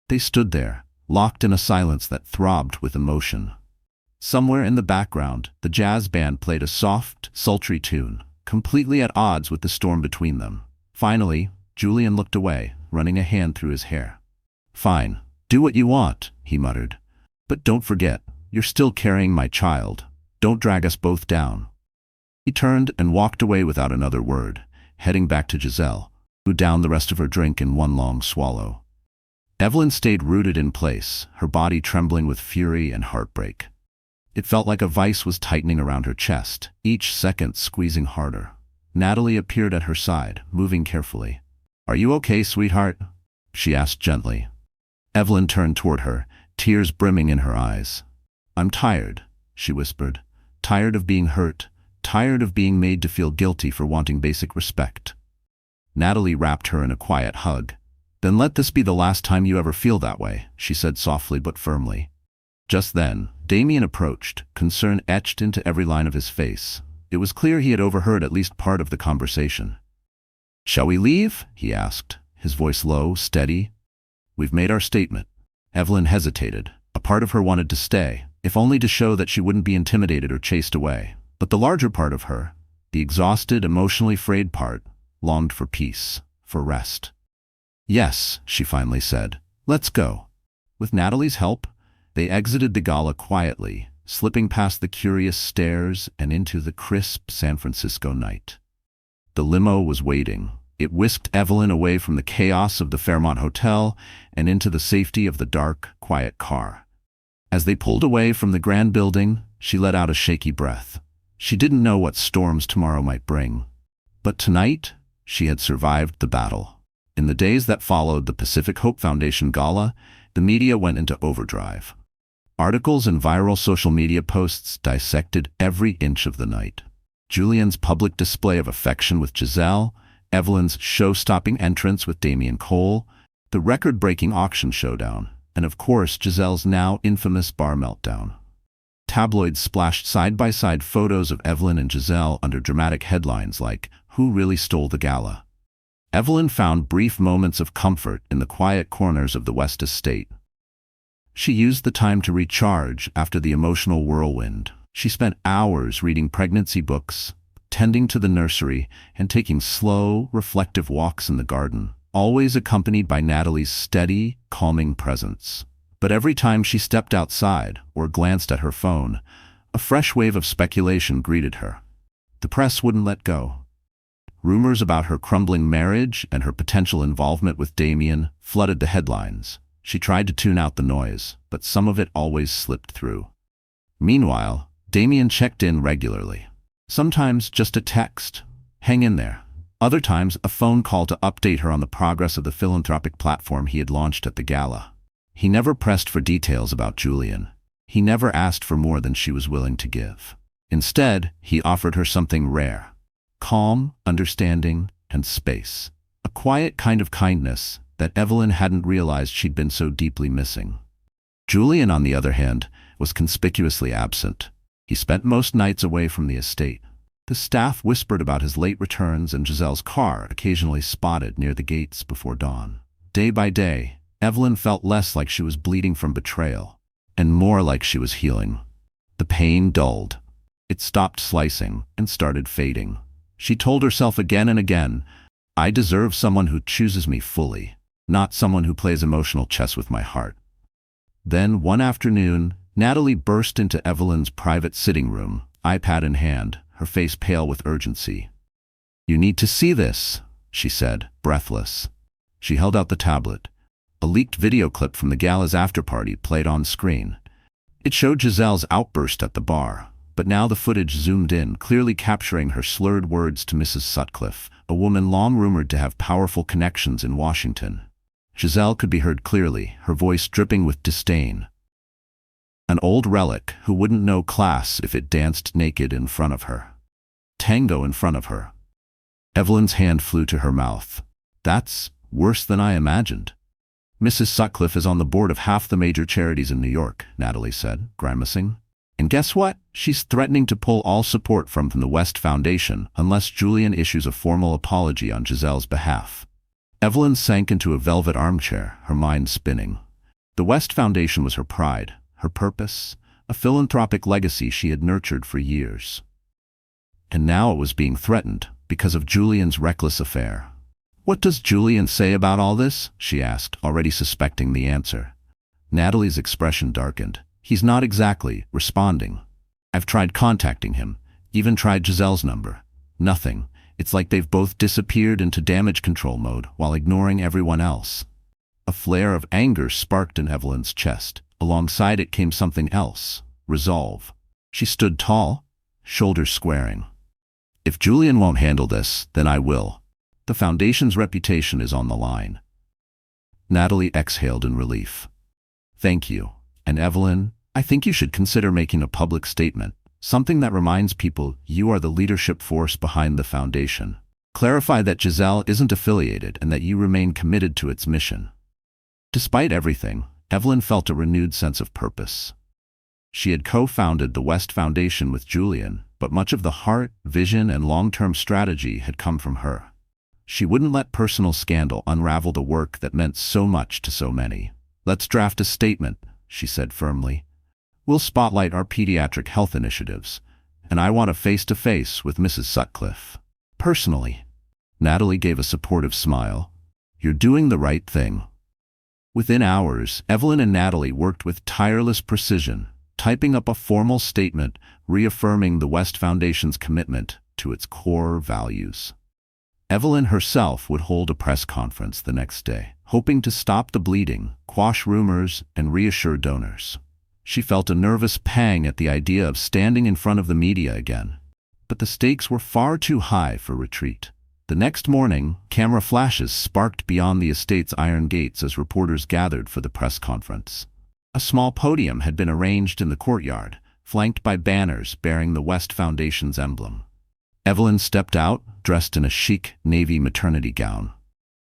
They stood there, locked in a silence that throbbed with emotion. Somewhere in the background, the jazz band played a soft, sultry tune, completely at odds with the storm between them. Finally, Julian looked away, running a hand through his hair. "Fine, do what you want," he muttered. "But don't forget, you're still carrying my child. Don't drag us both down." He turned and walked away without another word, heading back to Giselle, who downed the rest of her drink in one long swallow. Evelyn stayed rooted in place, her body trembling with fury and heartbreak. It felt like a vice was tightening around her chest, each second squeezing harder. Natalie appeared at her side, moving carefully. "Are you okay, sweetheart?" she asked gently. Evelyn turned toward her, tears brimming in her eyes. "I'm tired," she whispered. "Tired of being hurt, tired of being made to feel guilty for wanting basic respect." Natalie wrapped her in a quiet hug. "Then let this be the last time you ever feel that way," she said softly but firmly. Just then, Damien approached, concern etched into every line of his face. It was clear he had overheard at least part of the conversation. "Shall we leave?" he asked, his voice low, steady. "We've made our statement." Evelyn hesitated, a Part of her wanted to stay, if only to show that she wouldn't be intimidated or chased away. But the larger part of her, the exhausted, emotionally frayed part, longed for peace, for rest. "Yes," she finally said. "Let's go." With Natalie's help, they exited the gala quietly, slipping past the curious stares and into the crisp San Francisco night. The limo was waiting. It whisked Evelyn away from the chaos of the Fairmont Hotel and into the safety of the dark, quiet car. As they pulled away from the grand building, she let out a shaky breath. She didn't know what storms tomorrow might bring. But tonight, she had survived the battle. In the days that followed the Pacific Hope Foundation Gala, the media went into overdrive. Articles and viral social media posts dissected every inch of the night. Julian's public display of affection with Giselle, Evelyn's show-stopping entrance with Damian Cole, the record-breaking auction showdown, and of course Giselle's now infamous bar meltdown. Tabloids splashed side-by-side photos of Evelyn and Giselle under dramatic headlines like, "Who really stole the gala?" Evelyn found brief moments of comfort in the quiet corners of the West Estate. She used the time to recharge after the emotional whirlwind. She spent hours reading pregnancy books, tending to the nursery, and taking slow, reflective walks in the garden, always accompanied by Natalie's steady, calming presence. But every time she stepped outside or glanced at her phone, a fresh wave of speculation greeted her. The press wouldn't let go. Rumors about her crumbling marriage and her potential involvement with Damian flooded the headlines. She tried to tune out the noise, but some of it always slipped through. Meanwhile, Damian checked in regularly. Sometimes just a text, "Hang in there." Other times a phone call to update her on the progress of the philanthropic platform he had launched at the gala. He never pressed for details about Julian. He never asked for more than she was willing to give. Instead, he offered her something rare: calm, understanding, and space. A quiet kind of kindness that Evelyn hadn't realized she'd been so deeply missing. Julian, on the other hand, was conspicuously absent. He spent most nights away from the estate. The staff whispered about his late returns and Giselle's car occasionally spotted near the gates before dawn. Day by day, Evelyn felt less like she was bleeding from betrayal, and more like she was healing. The pain dulled. It stopped slicing and started fading. She told herself again and again, "I deserve someone who chooses me fully, not someone who plays emotional chess with my heart." Then, one afternoon, Natalie burst into Evelyn's private sitting room, iPad in hand, her face pale with urgency. "You need to see this," she said, breathless. She held out the tablet. A leaked video clip from the gala's after-party played on screen. It showed Giselle's outburst at the bar, but now the footage zoomed in, clearly capturing her slurred words to Mrs. Sutcliffe, a woman long rumored to have powerful connections in Washington. Giselle could be heard clearly, her voice dripping with disdain. An old relic who wouldn't know class if it danced naked in front of her. Tango in front of her. Evelyn's hand flew to her mouth. "That's worse than I imagined." "Mrs. Sutcliffe is on the board of half the major charities in New York," Natalie said, grimacing. "And guess what? She's threatening to pull all support from the West Foundation unless Julian issues a formal apology on Giselle's behalf." Evelyn sank into a velvet armchair, her mind spinning. The West Foundation was her pride, her purpose, a philanthropic legacy she had nurtured for years. And now it was being threatened because of Julian's reckless affair. "What does Julian say about all this?" she asked, already suspecting the answer. Natalie's expression darkened. "He's not exactly responding. I've tried contacting him, even tried Giselle's number. Nothing. It's like they've both disappeared into damage control mode while ignoring everyone else." A flare of anger sparked in Evelyn's chest. Alongside it came something else: resolve. She stood tall, shoulders squaring. "If Julian won't handle this, then I will. The Foundation's reputation is on the line." Natalie exhaled in relief. "Thank you. And Evelyn, I think you should consider making a public statement, something that reminds people you are the leadership force behind the Foundation. Clarify that Giselle isn't affiliated and that you remain committed to its mission." Despite everything, Evelyn felt a renewed sense of purpose. She had co-founded the West Foundation with Julian, but much of the heart, vision, and long-term strategy had come from her. She wouldn't let personal scandal unravel the work that meant so much to so many. "Let's draft a statement," she said firmly. We'll spotlight our pediatric health initiatives, and I want a face-to-face with Mrs. Sutcliffe. Personally. Natalie gave a supportive smile. You're doing the right thing. Within hours, Evelyn and Natalie worked with tireless precision, typing up a formal statement reaffirming the West Foundation's commitment to its core values. Evelyn herself would hold a press conference the next day, hoping to stop the bleeding, quash rumors, and reassure donors. She felt a nervous pang at the idea of standing in front of the media again. But the stakes were far too high for retreat. The next morning, camera flashes sparked beyond the estate's iron gates as reporters gathered for the press conference. A small podium had been arranged in the courtyard, flanked by banners bearing the West Foundation's emblem. Evelyn stepped out, dressed in a chic navy maternity gown.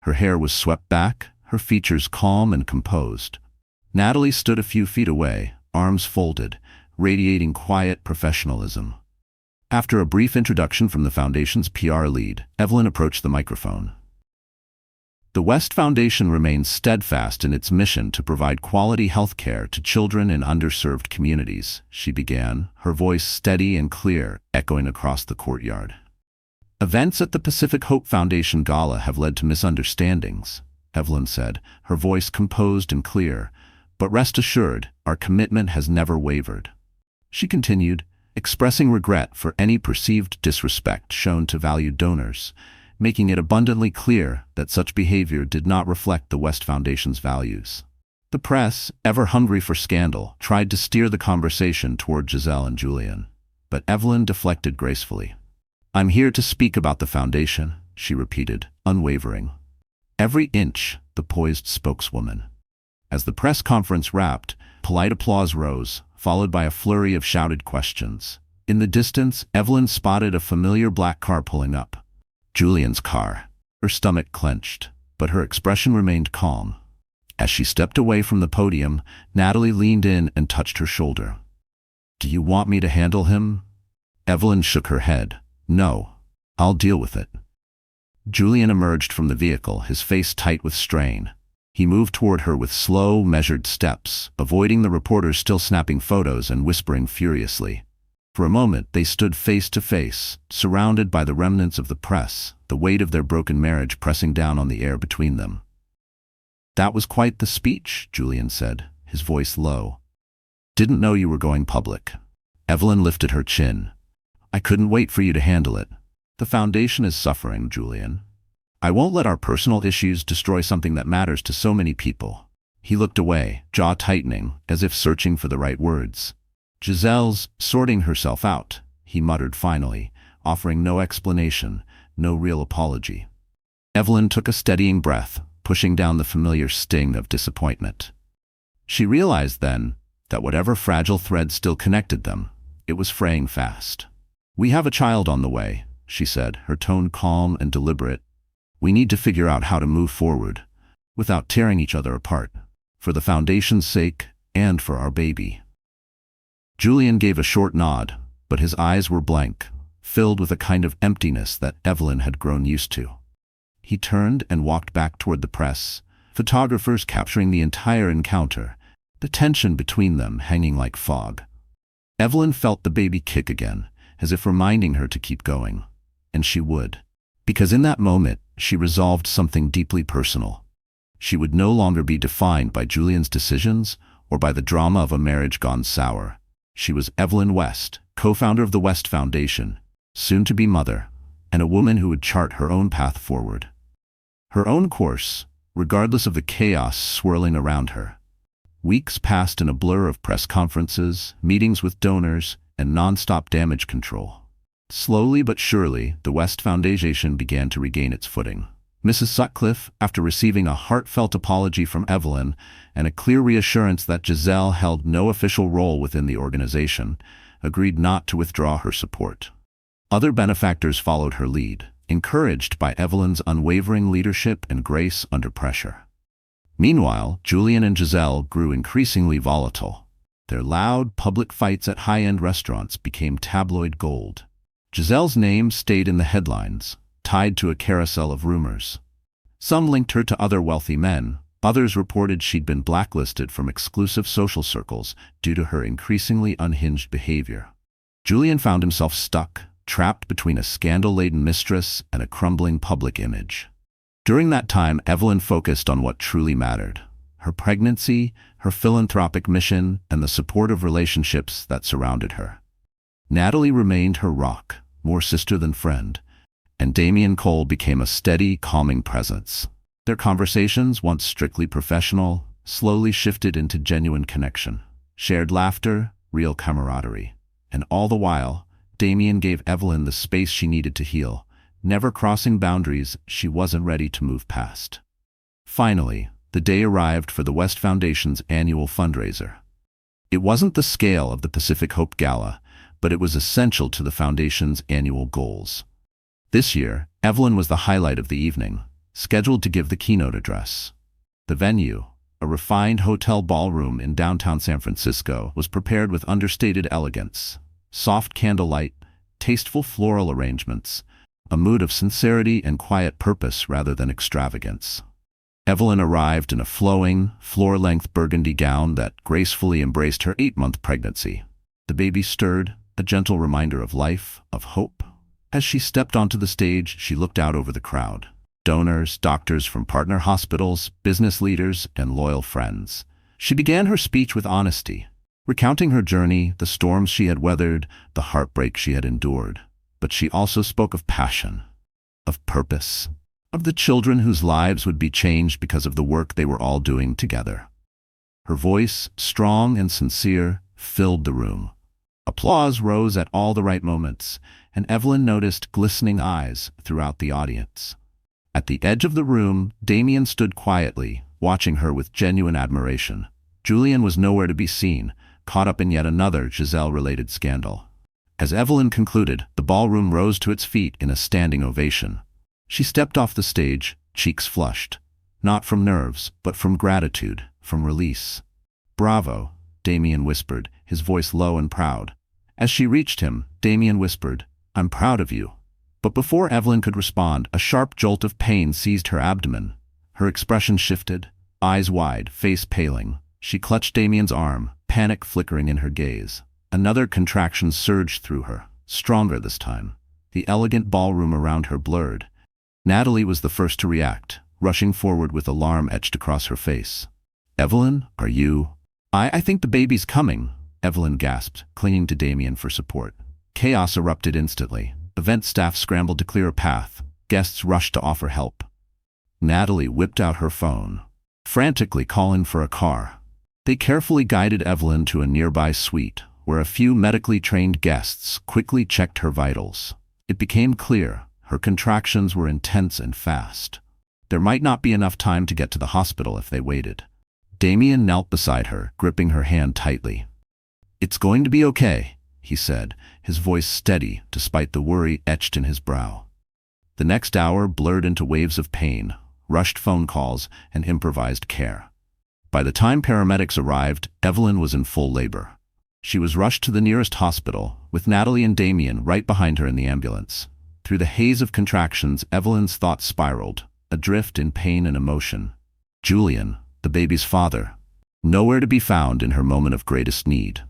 Her hair was swept back, her features calm and composed. Natalie stood a few feet away, arms folded, radiating quiet professionalism. After a brief introduction from the Foundation's PR lead, Evelyn approached the microphone. The West Foundation remains steadfast in its mission to provide quality health care to children in underserved communities, she began, her voice steady and clear, echoing across the courtyard. Events at the Pacific Hope Foundation Gala have led to misunderstandings, Evelyn said, her voice composed and clear, but rest assured, our commitment has never wavered. She continued, expressing regret for any perceived disrespect shown to valued donors, making it abundantly clear that such behavior did not reflect the West Foundation's values. The press, ever hungry for scandal, tried to steer the conversation toward Giselle and Julian, but Evelyn deflected gracefully. I'm here to speak about the Foundation, she repeated, unwavering. Every inch, the poised spokeswoman. As the press conference wrapped, polite applause rose, followed by a flurry of shouted questions. In the distance, Evelyn spotted a familiar black car pulling up. Julian's car. Her stomach clenched, but her expression remained calm. As she stepped away from the podium, Natalie leaned in and touched her shoulder. Do you want me to handle him? Evelyn shook her head. No, I'll deal with it. Julian emerged from the vehicle, his face tight with strain. He moved toward her with slow, measured steps, avoiding the reporters still snapping photos and whispering furiously. For a moment, they stood face to face, surrounded by the remnants of the press, the weight of their broken marriage pressing down on the air between them. That was quite the speech, Julian said, his voice low. Didn't know you were going public. Evelyn lifted her chin. I couldn't wait for you to handle it. The Foundation is suffering, Julian. I won't let our personal issues destroy something that matters to so many people. He looked away, jaw tightening, as if searching for the right words. Giselle's sorting herself out, he muttered finally, offering no explanation, no real apology. Evelyn took a steadying breath, pushing down the familiar sting of disappointment. She realized then that whatever fragile thread still connected them, it was fraying fast. We have a child on the way, she said, her tone calm and deliberate. We need to figure out how to move forward, without tearing each other apart, for the Foundation's sake and for our baby. Julian gave a short nod, but his eyes were blank, filled with a kind of emptiness that Evelyn had grown used to. He turned and walked back toward the press, photographers capturing the entire encounter, the tension between them hanging like fog. Evelyn felt the baby kick again, as if reminding her to keep going. And she would. Because in that moment, she resolved something deeply personal. She would no longer be defined by Julian's decisions or by the drama of a marriage gone sour. She was Evelyn West, co-founder of the West Foundation, soon-to-be mother, and a woman who would chart her own path forward. Her own course, regardless of the chaos swirling around her. Weeks passed in a blur of press conferences, meetings with donors, and non-stop damage control. Slowly but surely, the West Foundation began to regain its footing. Mrs. Sutcliffe, after receiving a heartfelt apology from Evelyn and a clear reassurance that Giselle held no official role within the organization, agreed not to withdraw her support. Other benefactors followed her lead, encouraged by Evelyn's unwavering leadership and grace under pressure. Meanwhile, Julian and Giselle grew increasingly volatile. Their loud, public fights at high-end restaurants became tabloid gold. Giselle's name stayed in the headlines, tied to a carousel of rumors. Some linked her to other wealthy men, Others reported she'd been blacklisted from exclusive social circles due to her increasingly unhinged behavior. Julian found himself stuck, trapped between a scandal-laden mistress and a crumbling public image. During that time, Evelyn focused on what truly mattered: her pregnancy, her philanthropic mission, and the supportive relationships that surrounded her. Natalie remained her rock, more sister than friend, and Damien Cole became a steady, calming presence. Their conversations, once strictly professional, slowly shifted into genuine connection, shared laughter, real camaraderie. And all the while, Damien gave Evelyn the space she needed to heal, never crossing boundaries she wasn't ready to move past. Finally, the day arrived for the West Foundation's annual fundraiser. It wasn't the scale of the Pacific Hope Gala, but it was essential to the Foundation's annual goals. This year, Evelyn was the highlight of the evening, scheduled to give the keynote address. The venue, a refined hotel ballroom in downtown San Francisco, was prepared with understated elegance, soft candlelight, tasteful floral arrangements, a mood of sincerity and quiet purpose rather than extravagance. Evelyn arrived in a flowing, floor-length burgundy gown that gracefully embraced her 8-month pregnancy. The baby stirred, a gentle reminder of life, of hope. As she stepped onto the stage, she looked out over the crowd. Donors, doctors from partner hospitals, business leaders, and loyal friends. She began her speech with honesty, recounting her journey, the storms she had weathered, the heartbreak she had endured. But she also spoke of passion, of purpose, of the children whose lives would be changed because of the work they were all doing together. Her voice, strong and sincere, filled the room. Applause rose at all the right moments, and Evelyn noticed glistening eyes throughout the audience. At the edge of the room, Damien stood quietly, watching her with genuine admiration. Julian was nowhere to be seen, caught up in yet another Giselle-related scandal. As Evelyn concluded, the ballroom rose to its feet in a standing ovation. She stepped off the stage, cheeks flushed, not from nerves, but from gratitude, from release. "Bravo," Damien whispered, his voice low and proud. As she reached him, Damien whispered, "I'm proud of you." But before Evelyn could respond, a sharp jolt of pain seized her abdomen. Her expression shifted, eyes wide, face paling. She clutched Damien's arm, panic flickering in her gaze. Another contraction surged through her, stronger this time. The elegant ballroom around her blurred. Natalie was the first to react, rushing forward with alarm etched across her face. "Evelyn, are you—" I think the baby's coming," Evelyn gasped, clinging to Damien for support. Chaos erupted instantly. Event staff scrambled to clear a path. Guests rushed to offer help. Natalie whipped out her phone, frantically calling for a car. They carefully guided Evelyn to a nearby suite, where a few medically trained guests quickly checked her vitals. It became clear her contractions were intense and fast. There might not be enough time to get to the hospital if they waited. Damien knelt beside her, gripping her hand tightly. "It's going to be okay," he said, his voice steady despite the worry etched in his brow. The next hour blurred into waves of pain, rushed phone calls, and improvised care. By the time paramedics arrived, Evelyn was in full labor. She was rushed to the nearest hospital, with Natalie and Damien right behind her in the ambulance. Through the haze of contractions, Evelyn's thoughts spiraled, adrift in pain and emotion. Julian, the baby's father, nowhere to be found in her moment of greatest need.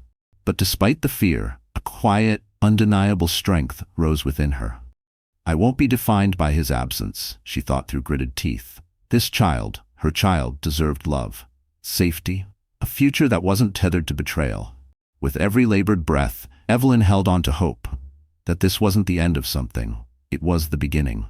But despite the fear, a quiet, undeniable strength rose within her. "I won't be defined by his absence," she thought through gritted teeth. This child, her child, deserved love, safety, a future that wasn't tethered to betrayal. With every labored breath, Evelyn held on to hope that this wasn't the end of something. It was the beginning.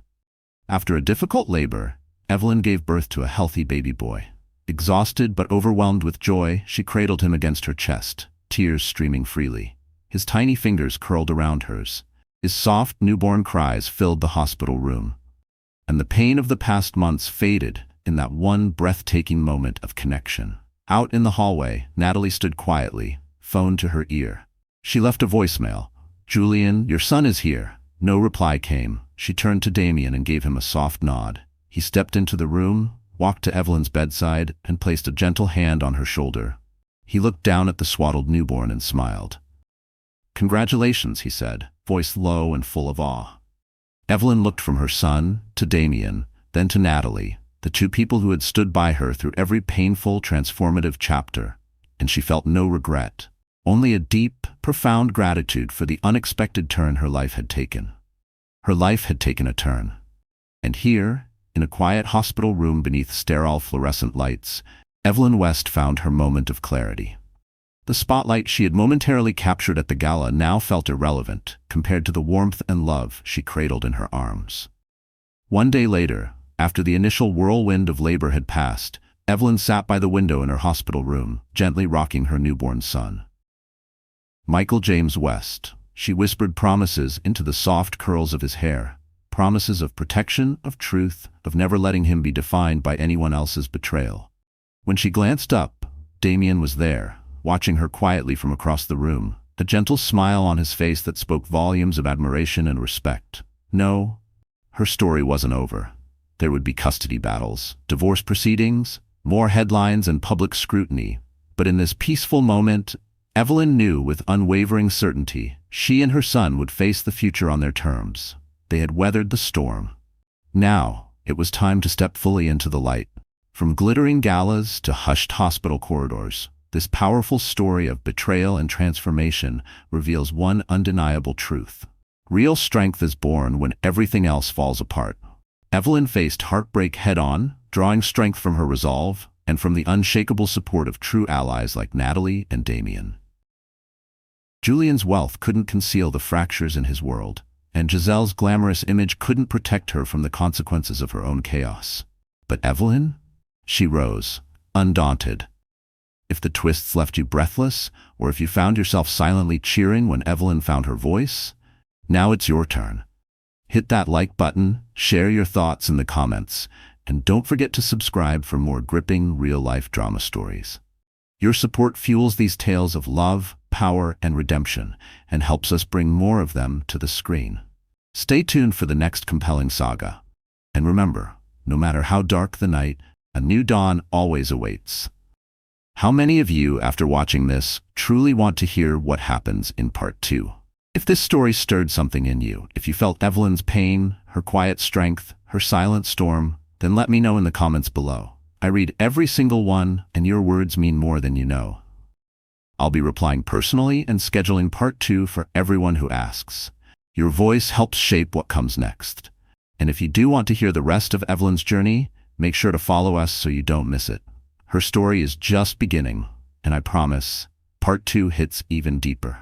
After a difficult labor, Evelyn gave birth to a healthy baby boy. Exhausted but overwhelmed with joy, she cradled him against her chest, tears streaming freely. His tiny fingers curled around hers. His soft, newborn cries filled the hospital room. And the pain of the past months faded in that one breathtaking moment of connection. Out in the hallway, Natalie stood quietly, phone to her ear. She left a voicemail. "Julian, your son is here." No reply came. She turned to Damien and gave him a soft nod. He stepped into the room, walked to Evelyn's bedside, and placed a gentle hand on her shoulder. He looked down at the swaddled newborn and smiled. "Congratulations," he said, voice low and full of awe. Evelyn looked from her son to Damien, then to Natalie, the two people who had stood by her through every painful, transformative chapter, and she felt no regret, only a deep, profound gratitude for the unexpected turn her life had taken. Her life had taken a turn. And here, in a quiet hospital room beneath sterile fluorescent lights, Evelyn West found her moment of clarity. The spotlight she had momentarily captured at the gala now felt irrelevant compared to the warmth and love she cradled in her arms. One day later, after the initial whirlwind of labor had passed, Evelyn sat by the window in her hospital room, gently rocking her newborn son. Michael James West, she whispered promises into the soft curls of his hair, promises of protection, of truth, of never letting him be defined by anyone else's betrayal. When she glanced up, Damien was there, watching her quietly from across the room, a gentle smile on his face that spoke volumes of admiration and respect. No, her story wasn't over. There would be custody battles, divorce proceedings, more headlines and public scrutiny. But in this peaceful moment, Evelyn knew with unwavering certainty she and her son would face the future on their terms. They had weathered the storm. Now, it was time to step fully into the light. From glittering galas to hushed hospital corridors, this powerful story of betrayal and transformation reveals one undeniable truth. Real strength is born when everything else falls apart. Evelyn faced heartbreak head-on, drawing strength from her resolve and from the unshakable support of true allies like Natalie and Damien. Julian's wealth couldn't conceal the fractures in his world, and Giselle's glamorous image couldn't protect her from the consequences of her own chaos. But Evelyn? She rose, undaunted. If the twists left you breathless, or if you found yourself silently cheering when Evelyn found her voice, now it's your turn. Hit that like button, share your thoughts in the comments, and don't forget to subscribe for more gripping real-life drama stories. Your support fuels these tales of love, power, and redemption, and helps us bring more of them to the screen. Stay tuned for the next compelling saga. And remember, no matter how dark the night, a new dawn always awaits. How many of you, after watching this, truly want to hear what happens in part 2? If this story stirred something in you, if you felt Evelyn's pain, her quiet strength, her silent storm, then let me know in the comments below. I read every single one, and your words mean more than you know. I'll be replying personally and scheduling part 2 for everyone who asks. Your voice helps shape what comes next. And if you do want to hear the rest of Evelyn's journey, make sure to follow us so you don't miss it. Her story is just beginning, and I promise, part 2 hits even deeper.